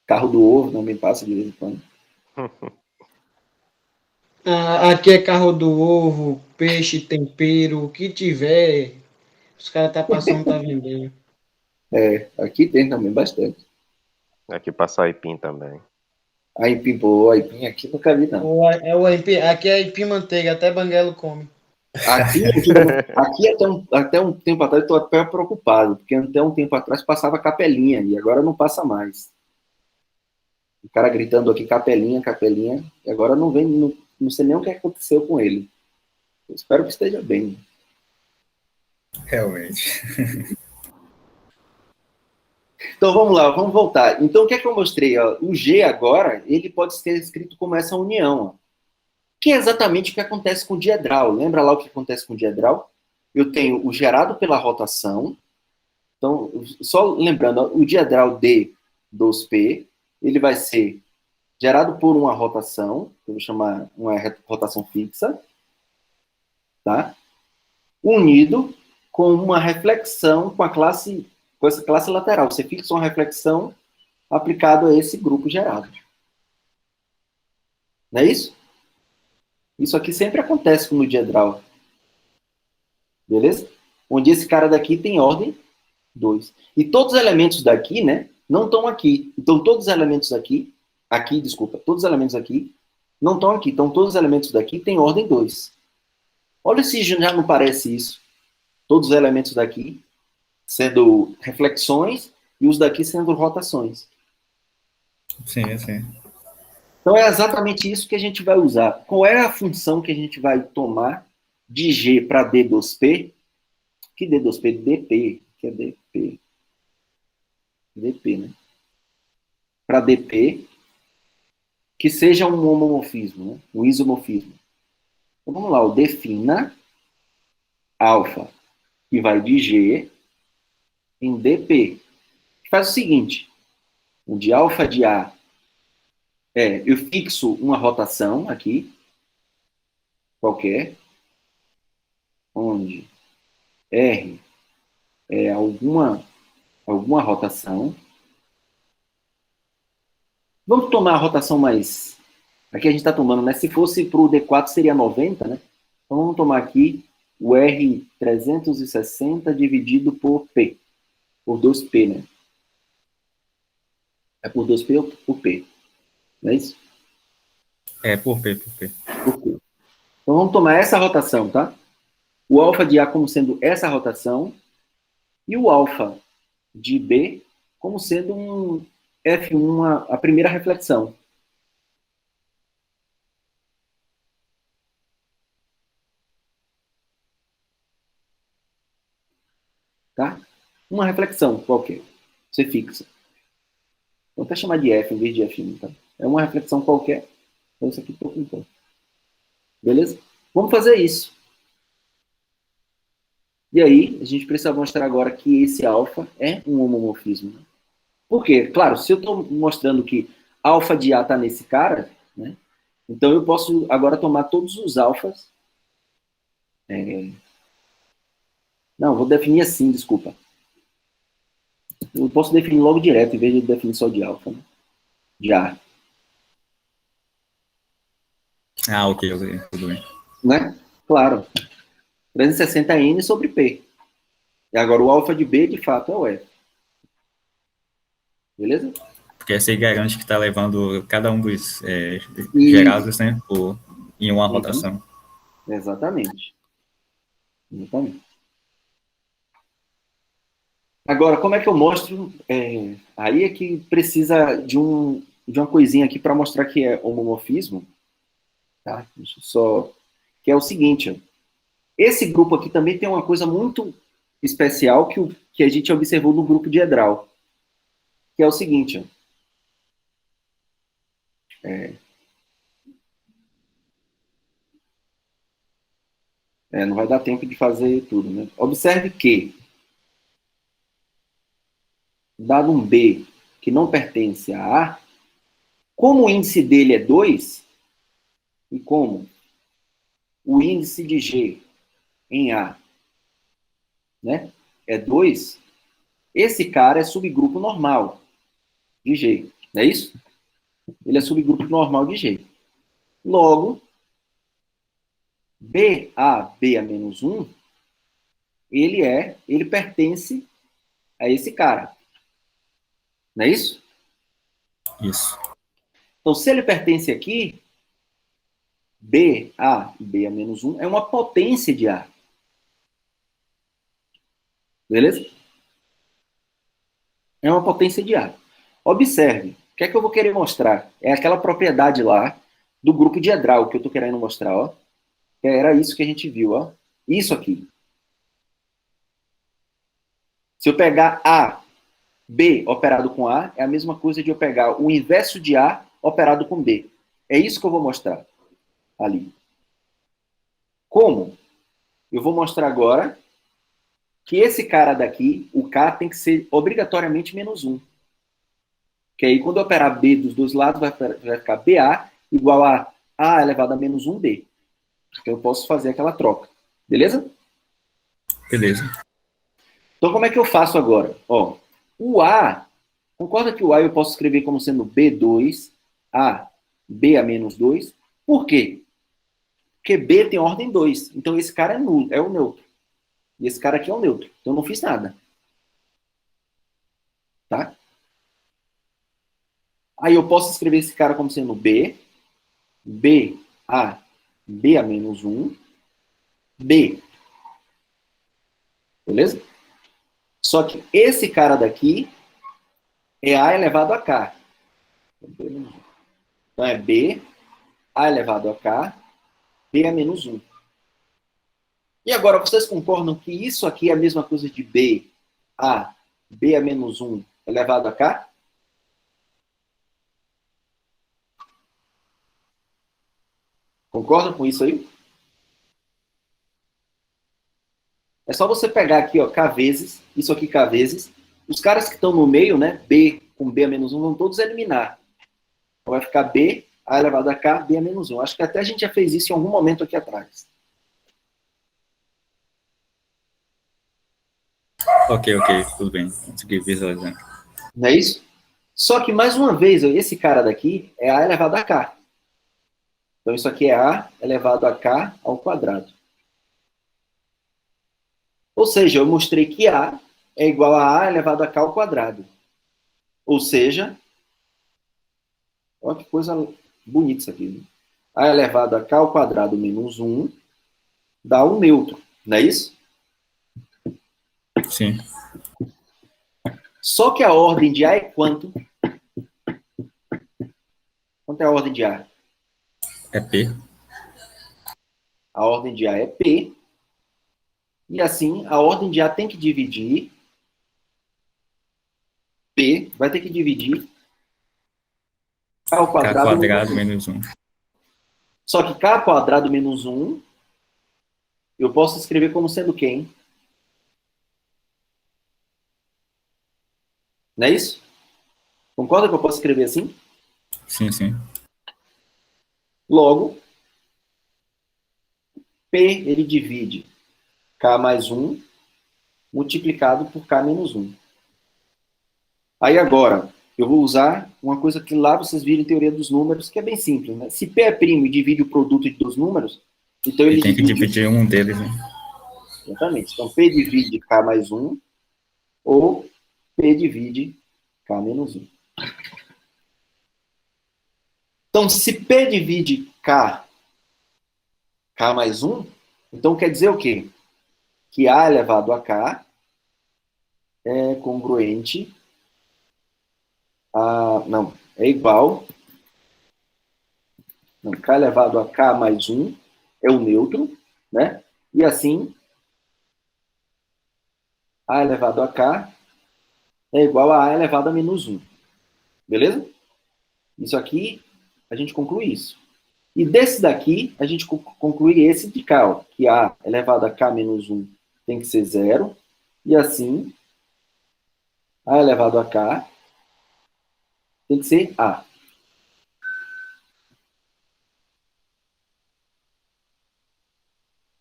Carro do ovo também passa de vez em quando. Aqui é carro do ovo, peixe, tempero, o que tiver, os caras tá passando, tá vendendo. Aqui tem também bastante. Aqui passa aipim também. Aipim, pô, aipim aqui nunca vi, não. Aqui é aipim manteiga, até banguelo come. Aqui até um tempo atrás eu estou até preocupado, porque até um tempo atrás passava capelinha, e agora não passa mais. O cara gritando aqui, capelinha, capelinha, e agora não vem, não sei nem o que aconteceu com ele. Eu espero que esteja bem. Realmente. Então vamos lá, vamos voltar. Então o que é que eu mostrei? Ó? O G agora, ele pode ser escrito como essa união, ó, que é exatamente o que acontece com o diedral. Lembra lá o que acontece com o diedral? Eu tenho o gerado pela rotação. Então, só lembrando, ó, o diedral D dos P, ele vai ser gerado por uma rotação, que eu vou chamar uma rotação fixa, tá? Unido com uma reflexão com essa classe lateral. Você fixa uma reflexão aplicado a esse grupo gerado. Não é isso? Isso aqui sempre acontece no diedral. Beleza? Onde esse cara daqui tem ordem 2. E todos os elementos daqui, né, não estão aqui. Então, todos os elementos aqui, todos os elementos aqui não estão aqui. Então, todos os elementos daqui têm ordem 2. Olha se já não parece isso. Todos os elementos daqui sendo reflexões e os daqui sendo rotações. Sim, sim. Então, é exatamente isso que a gente vai usar. Qual é a função que a gente vai tomar de G para D dos P? Que D dos P? DP. Que é DP. DP, né? Para DP, que seja um homomorfismo, né? Um isomorfismo. Então, vamos lá. O defina alfa, que vai de G em DP. Faz o seguinte. Onde alfa de A eu fixo uma rotação aqui, qualquer, onde R é alguma rotação. Vamos tomar a rotação mais... Aqui a gente está tomando, né? Se fosse para o D4 seria 90, né? Então vamos tomar aqui o R360 dividido por P. Por 2P, né? É por 2P ou por P? Não é isso? É, por P, por P. Por P. Então vamos tomar essa rotação, tá? O alfa de A como sendo essa rotação e o alfa de B como sendo um F1, a primeira reflexão. Tá? Uma reflexão qualquer. Você fixa. Vou até chamar de F em vez de F1, tá? É uma reflexão qualquer. Então isso aqui estou com. Beleza? Vamos fazer isso. E aí, a gente precisa mostrar agora que esse alfa é um homomorfismo. Né? Por quê? Claro, se eu estou mostrando que alfa de A está nesse cara, né? Então eu posso agora tomar todos os alfas. Não, vou definir assim, desculpa. Eu posso definir logo direto, em vez de definir só de alfa. Né? De A. Ah, ok, tudo bem. Né? Claro. 360N sobre P. E agora o alfa de B, de fato, é o F. Beleza? Porque essa aí garante que está levando cada um dos gerados, né, em uma rotação. Exatamente. Exatamente. Agora, como é que eu mostro? Aí é que precisa de uma coisinha aqui para mostrar que é homomorfismo. Tá? Deixa eu só... Que é o seguinte, ó. Esse grupo aqui também tem uma coisa muito especial que a gente observou no grupo de Edral. Que é o seguinte, ó. Não vai dar tempo de fazer tudo, né? Observe que, dado um B que não pertence a A, como o índice dele é 2, e como o índice de G em A, né, é 2, esse cara é subgrupo normal de G, não é isso? Ele é subgrupo normal de G. Logo, BA menos 1, ele pertence a esse cara. Não é isso? Isso. Então, se ele pertence aqui, BA menos 1 é uma potência de A. Beleza? É uma potência de A. Observe que é que eu vou querer mostrar? É aquela propriedade lá do grupo de Edral que eu estou querendo mostrar, ó. Era isso que a gente viu, ó. Isso aqui. Se eu pegar A, B operado com A, é a mesma coisa de eu pegar o inverso de A operado com B. É isso que eu vou mostrar ali. Como? Eu vou mostrar agora que esse cara daqui, o K, tem que ser obrigatoriamente menos 1. Que aí, quando eu operar B dos dois lados, vai ficar BA igual a A elevado a menos 1B. Então, eu posso fazer aquela troca. Beleza? Beleza. Então, como é que eu faço agora? Ó, o A, concorda que o A eu posso escrever como sendo B2, A, B a menos 2. Por quê? Porque B tem ordem 2. Então, esse cara é nulo, é o neutro. E esse cara aqui é o neutro. Então, eu não fiz nada. Tá? Aí, eu posso escrever esse cara como sendo B, B a menos 1, B. Beleza? Só que esse cara daqui é A elevado a K. Então, é B, A elevado a K, B a menos 1. E agora, vocês concordam que isso aqui é a mesma coisa de B a menos 1 elevado a K? Concordam com isso aí? É só você pegar aqui, ó, K vezes, isso aqui K vezes. Os caras que estão no meio, né, B com B a menos 1, vão todos eliminar. Então vai ficar B, A elevado a K, B a menos 1. Acho que até a gente já fez isso em algum momento aqui atrás. Ok, tudo bem. Consegui visualizar. Não é isso? Só que, mais uma vez, esse cara daqui é A elevado a K. Então, isso aqui é A elevado a K ao quadrado. Ou seja, eu mostrei que A é igual a elevado a K ao quadrado. Ou seja, olha que coisa bonita isso aqui. Né? A elevado a K ao quadrado menos 1 dá um neutro. Não é isso? Sim. Só que a ordem de A é quanto? Quanto é a ordem de A? É P. A ordem de A é P. E assim, a ordem de A tem que dividir P, vai ter que dividir K ao K quadrado quadrado menos 1. menos 1. Só que K quadrado menos 1, eu posso escrever como sendo quem? Não é isso? Concorda que eu posso escrever assim? Sim, sim. Logo, P, ele divide K mais 1 multiplicado por K menos 1. Aí agora, eu vou usar uma coisa que lá vocês viram em teoria dos números, que é bem simples, né? Se P é primo e divide o produto de dois números, então ele E tem que dividir um deles, né? Exatamente. Então, P divide K mais 1, ou P divide K menos 1. Então, se P divide K mais 1, então quer dizer o quê? Que A elevado a K é congruente a... Não, é igual... Não, K elevado a K mais 1 é o neutro, né? E assim, A elevado a K é igual a elevado a menos 1. Beleza? Isso aqui, a gente conclui isso. E desse daqui, a gente conclui esse de K, ó, que A elevado a K menos 1 tem que ser 0. E assim, A elevado a K tem que ser A.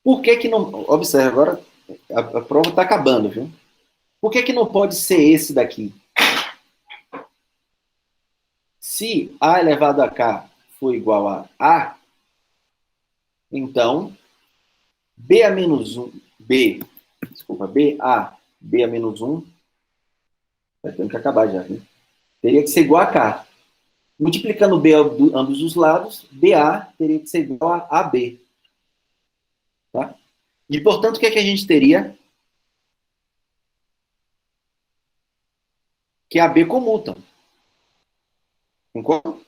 Por que que não... Observe, agora a prova está acabando, viu? Por que que não pode ser esse daqui? Se A elevado a K for igual a A, então, B a menos 1, B a menos 1, vai ter que acabar já, né? Teria que ser igual a K. Multiplicando B a ambos os lados, BA teria que ser igual a AB. Tá? E, portanto, o que é que a gente teria? Que AB comutam. Concorda?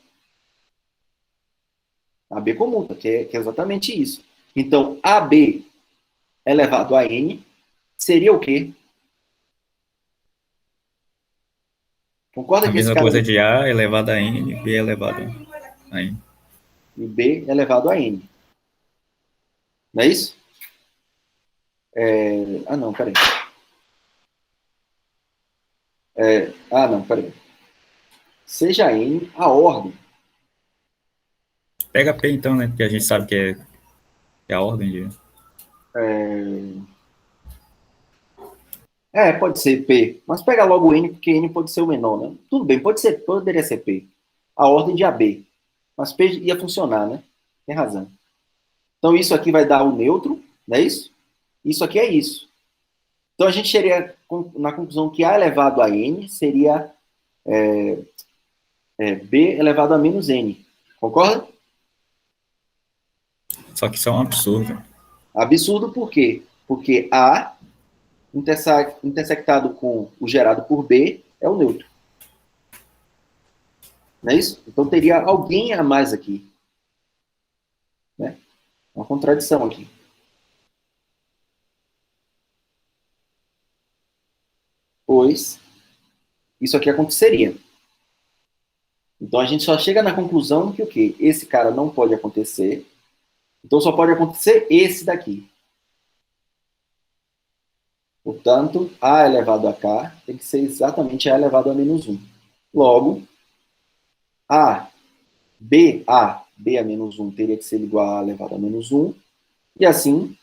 AB comuta, que é exatamente isso. Então, AB elevado a N seria o quê? Concorda A que esse mesma cara coisa de A elevado a N, B elevado a N. e B elevado a N. Não é isso? Não, peraí. Não, peraí. Seja N a ordem. Pega P então, né? Porque a gente sabe que é a ordem de... Pode ser P, mas pega logo N, porque N pode ser o menor, né? Tudo bem, poderia ser P. A ordem de AB. Mas P ia funcionar, né? Tem razão. Então, isso aqui vai dar o neutro, não é isso? Isso aqui é isso. Então, a gente chegaria na conclusão que A elevado a N seria B elevado a menos N. Concorda? Só que isso é um absurdo. Absurdo por quê? Porque A intersectado com o gerado por B é o neutro. Não é isso? Então teria alguém a mais aqui. Né? Uma contradição aqui. Pois isso aqui aconteceria. Então a gente só chega na conclusão que o quê? Esse cara não pode acontecer. Então só pode acontecer esse daqui. Portanto, A elevado a K tem que ser exatamente A elevado a menos 1. Logo, B a menos 1 teria que ser igual a A elevado a menos 1. E assim,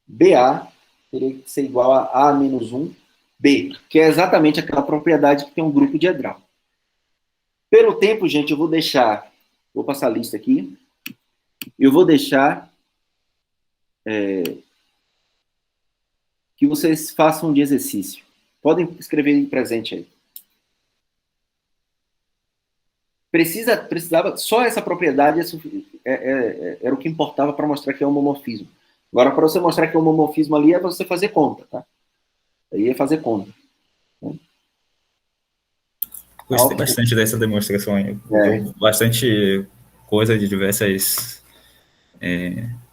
BA teria que ser igual a menos 1, B, que é exatamente aquela propriedade que tem um grupo diedral. Pelo tempo, gente, eu vou passar a lista aqui, eu vou deixar que vocês façam de exercício. Podem escrever em presente aí. Precisava, só essa propriedade era o que importava para mostrar que é um homomorfismo. Agora, para você mostrar que é um homomorfismo ali, é você fazer conta, tá? Aí é fazer conta. Gostei bastante dessa demonstração aí. Bastante coisa de diversas...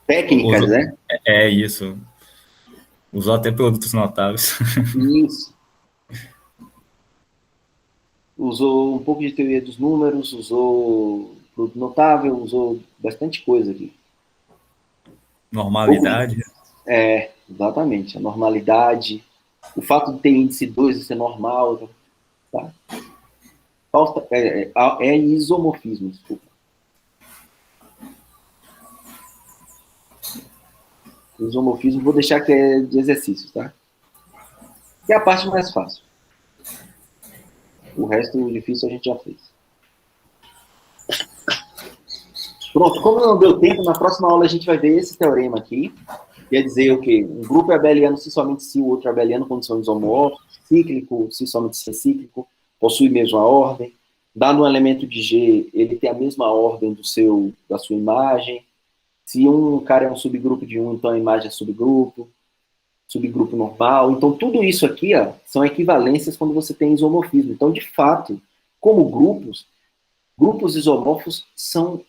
técnicas, né? É isso. Usou até produtos notáveis. Isso. Usou um pouco de teoria dos números, usou produto notável, usou bastante coisa aqui. Normalidade. Exatamente. A normalidade, o fato de ter índice 2 e ser normal, tá? É isomorfismo, desculpa. Isomorfismo, vou deixar que é de exercícios, tá? Que é a parte mais fácil. O resto difícil a gente já fez. Pronto, como não deu tempo, na próxima aula a gente vai ver esse teorema aqui. Quer dizer o quê? Um grupo é abeliano se somente se o outro é abeliano, quando são isomórficos, cíclico, se somente se é cíclico, possui mesma ordem. Dado um elemento de G, ele tem a mesma ordem da sua imagem. Se um cara é um subgrupo de um, então a imagem é subgrupo normal. Então, tudo isso aqui são equivalências quando você tem isomorfismo. Então, de fato, como grupos isomorfos são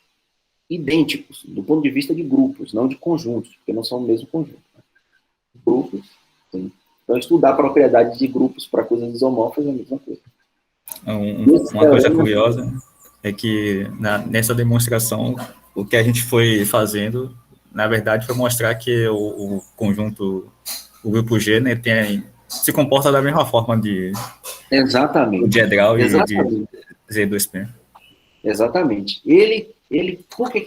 idênticos, do ponto de vista de grupos, não de conjuntos, porque não são o mesmo conjunto. Né? Grupos, sim. Então, estudar a propriedade de grupos para coisas isomorfas é a mesma coisa. Uma coisa curiosa é que nessa demonstração, o que a gente foi fazendo, na verdade, foi mostrar que o conjunto, o grupo G, né, se comporta da mesma forma Exatamente. O diedral Exatamente. E de Z2P. Exatamente. Por que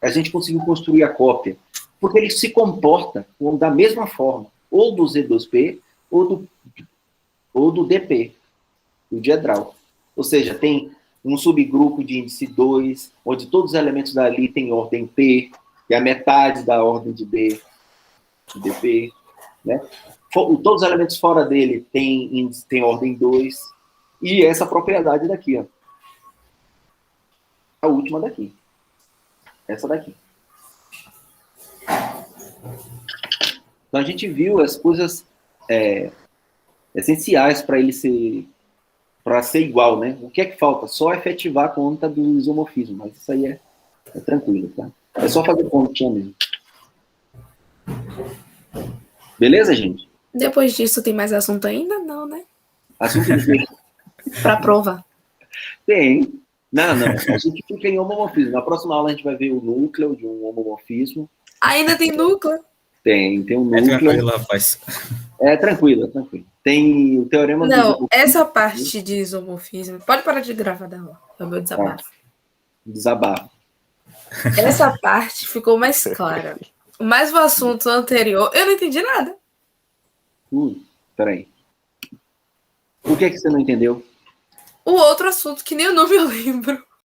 a gente conseguiu construir a cópia? Porque ele se comporta da mesma forma, ou do Z2P, ou do DP, do diedral. Ou seja, tem um subgrupo de índice 2, onde todos os elementos dali têm ordem P, que é a metade da ordem de B, de DP. Né? Todos os elementos fora dele têm ordem 2, e essa propriedade daqui, a última daqui. Essa daqui. Então a gente viu as coisas essenciais para para ser igual, né? O que é que falta? Só efetivar a conta do isomorfismo, mas isso aí é tranquilo, tá? É só fazer continha mesmo. Beleza, gente? Depois disso, tem mais assunto ainda? Não, né? Assunto de quê? Para prova. Tem. Não. A gente fica em homomorfismo. Na próxima aula a gente vai ver o núcleo de um homomorfismo. Ainda tem núcleo? Tem um É núcleo. tranquilo, rapaz. É tranquilo. Tem o teorema do Não, isomorfismo. essa parte de isomorfismo... Pode parar de gravar da aula. É o meu desabafo. Desabafo. Essa parte ficou mais clara. Mas o assunto anterior, eu não entendi nada. Peraí. Por que você não entendeu? O outro assunto, que nem o nome eu lembro.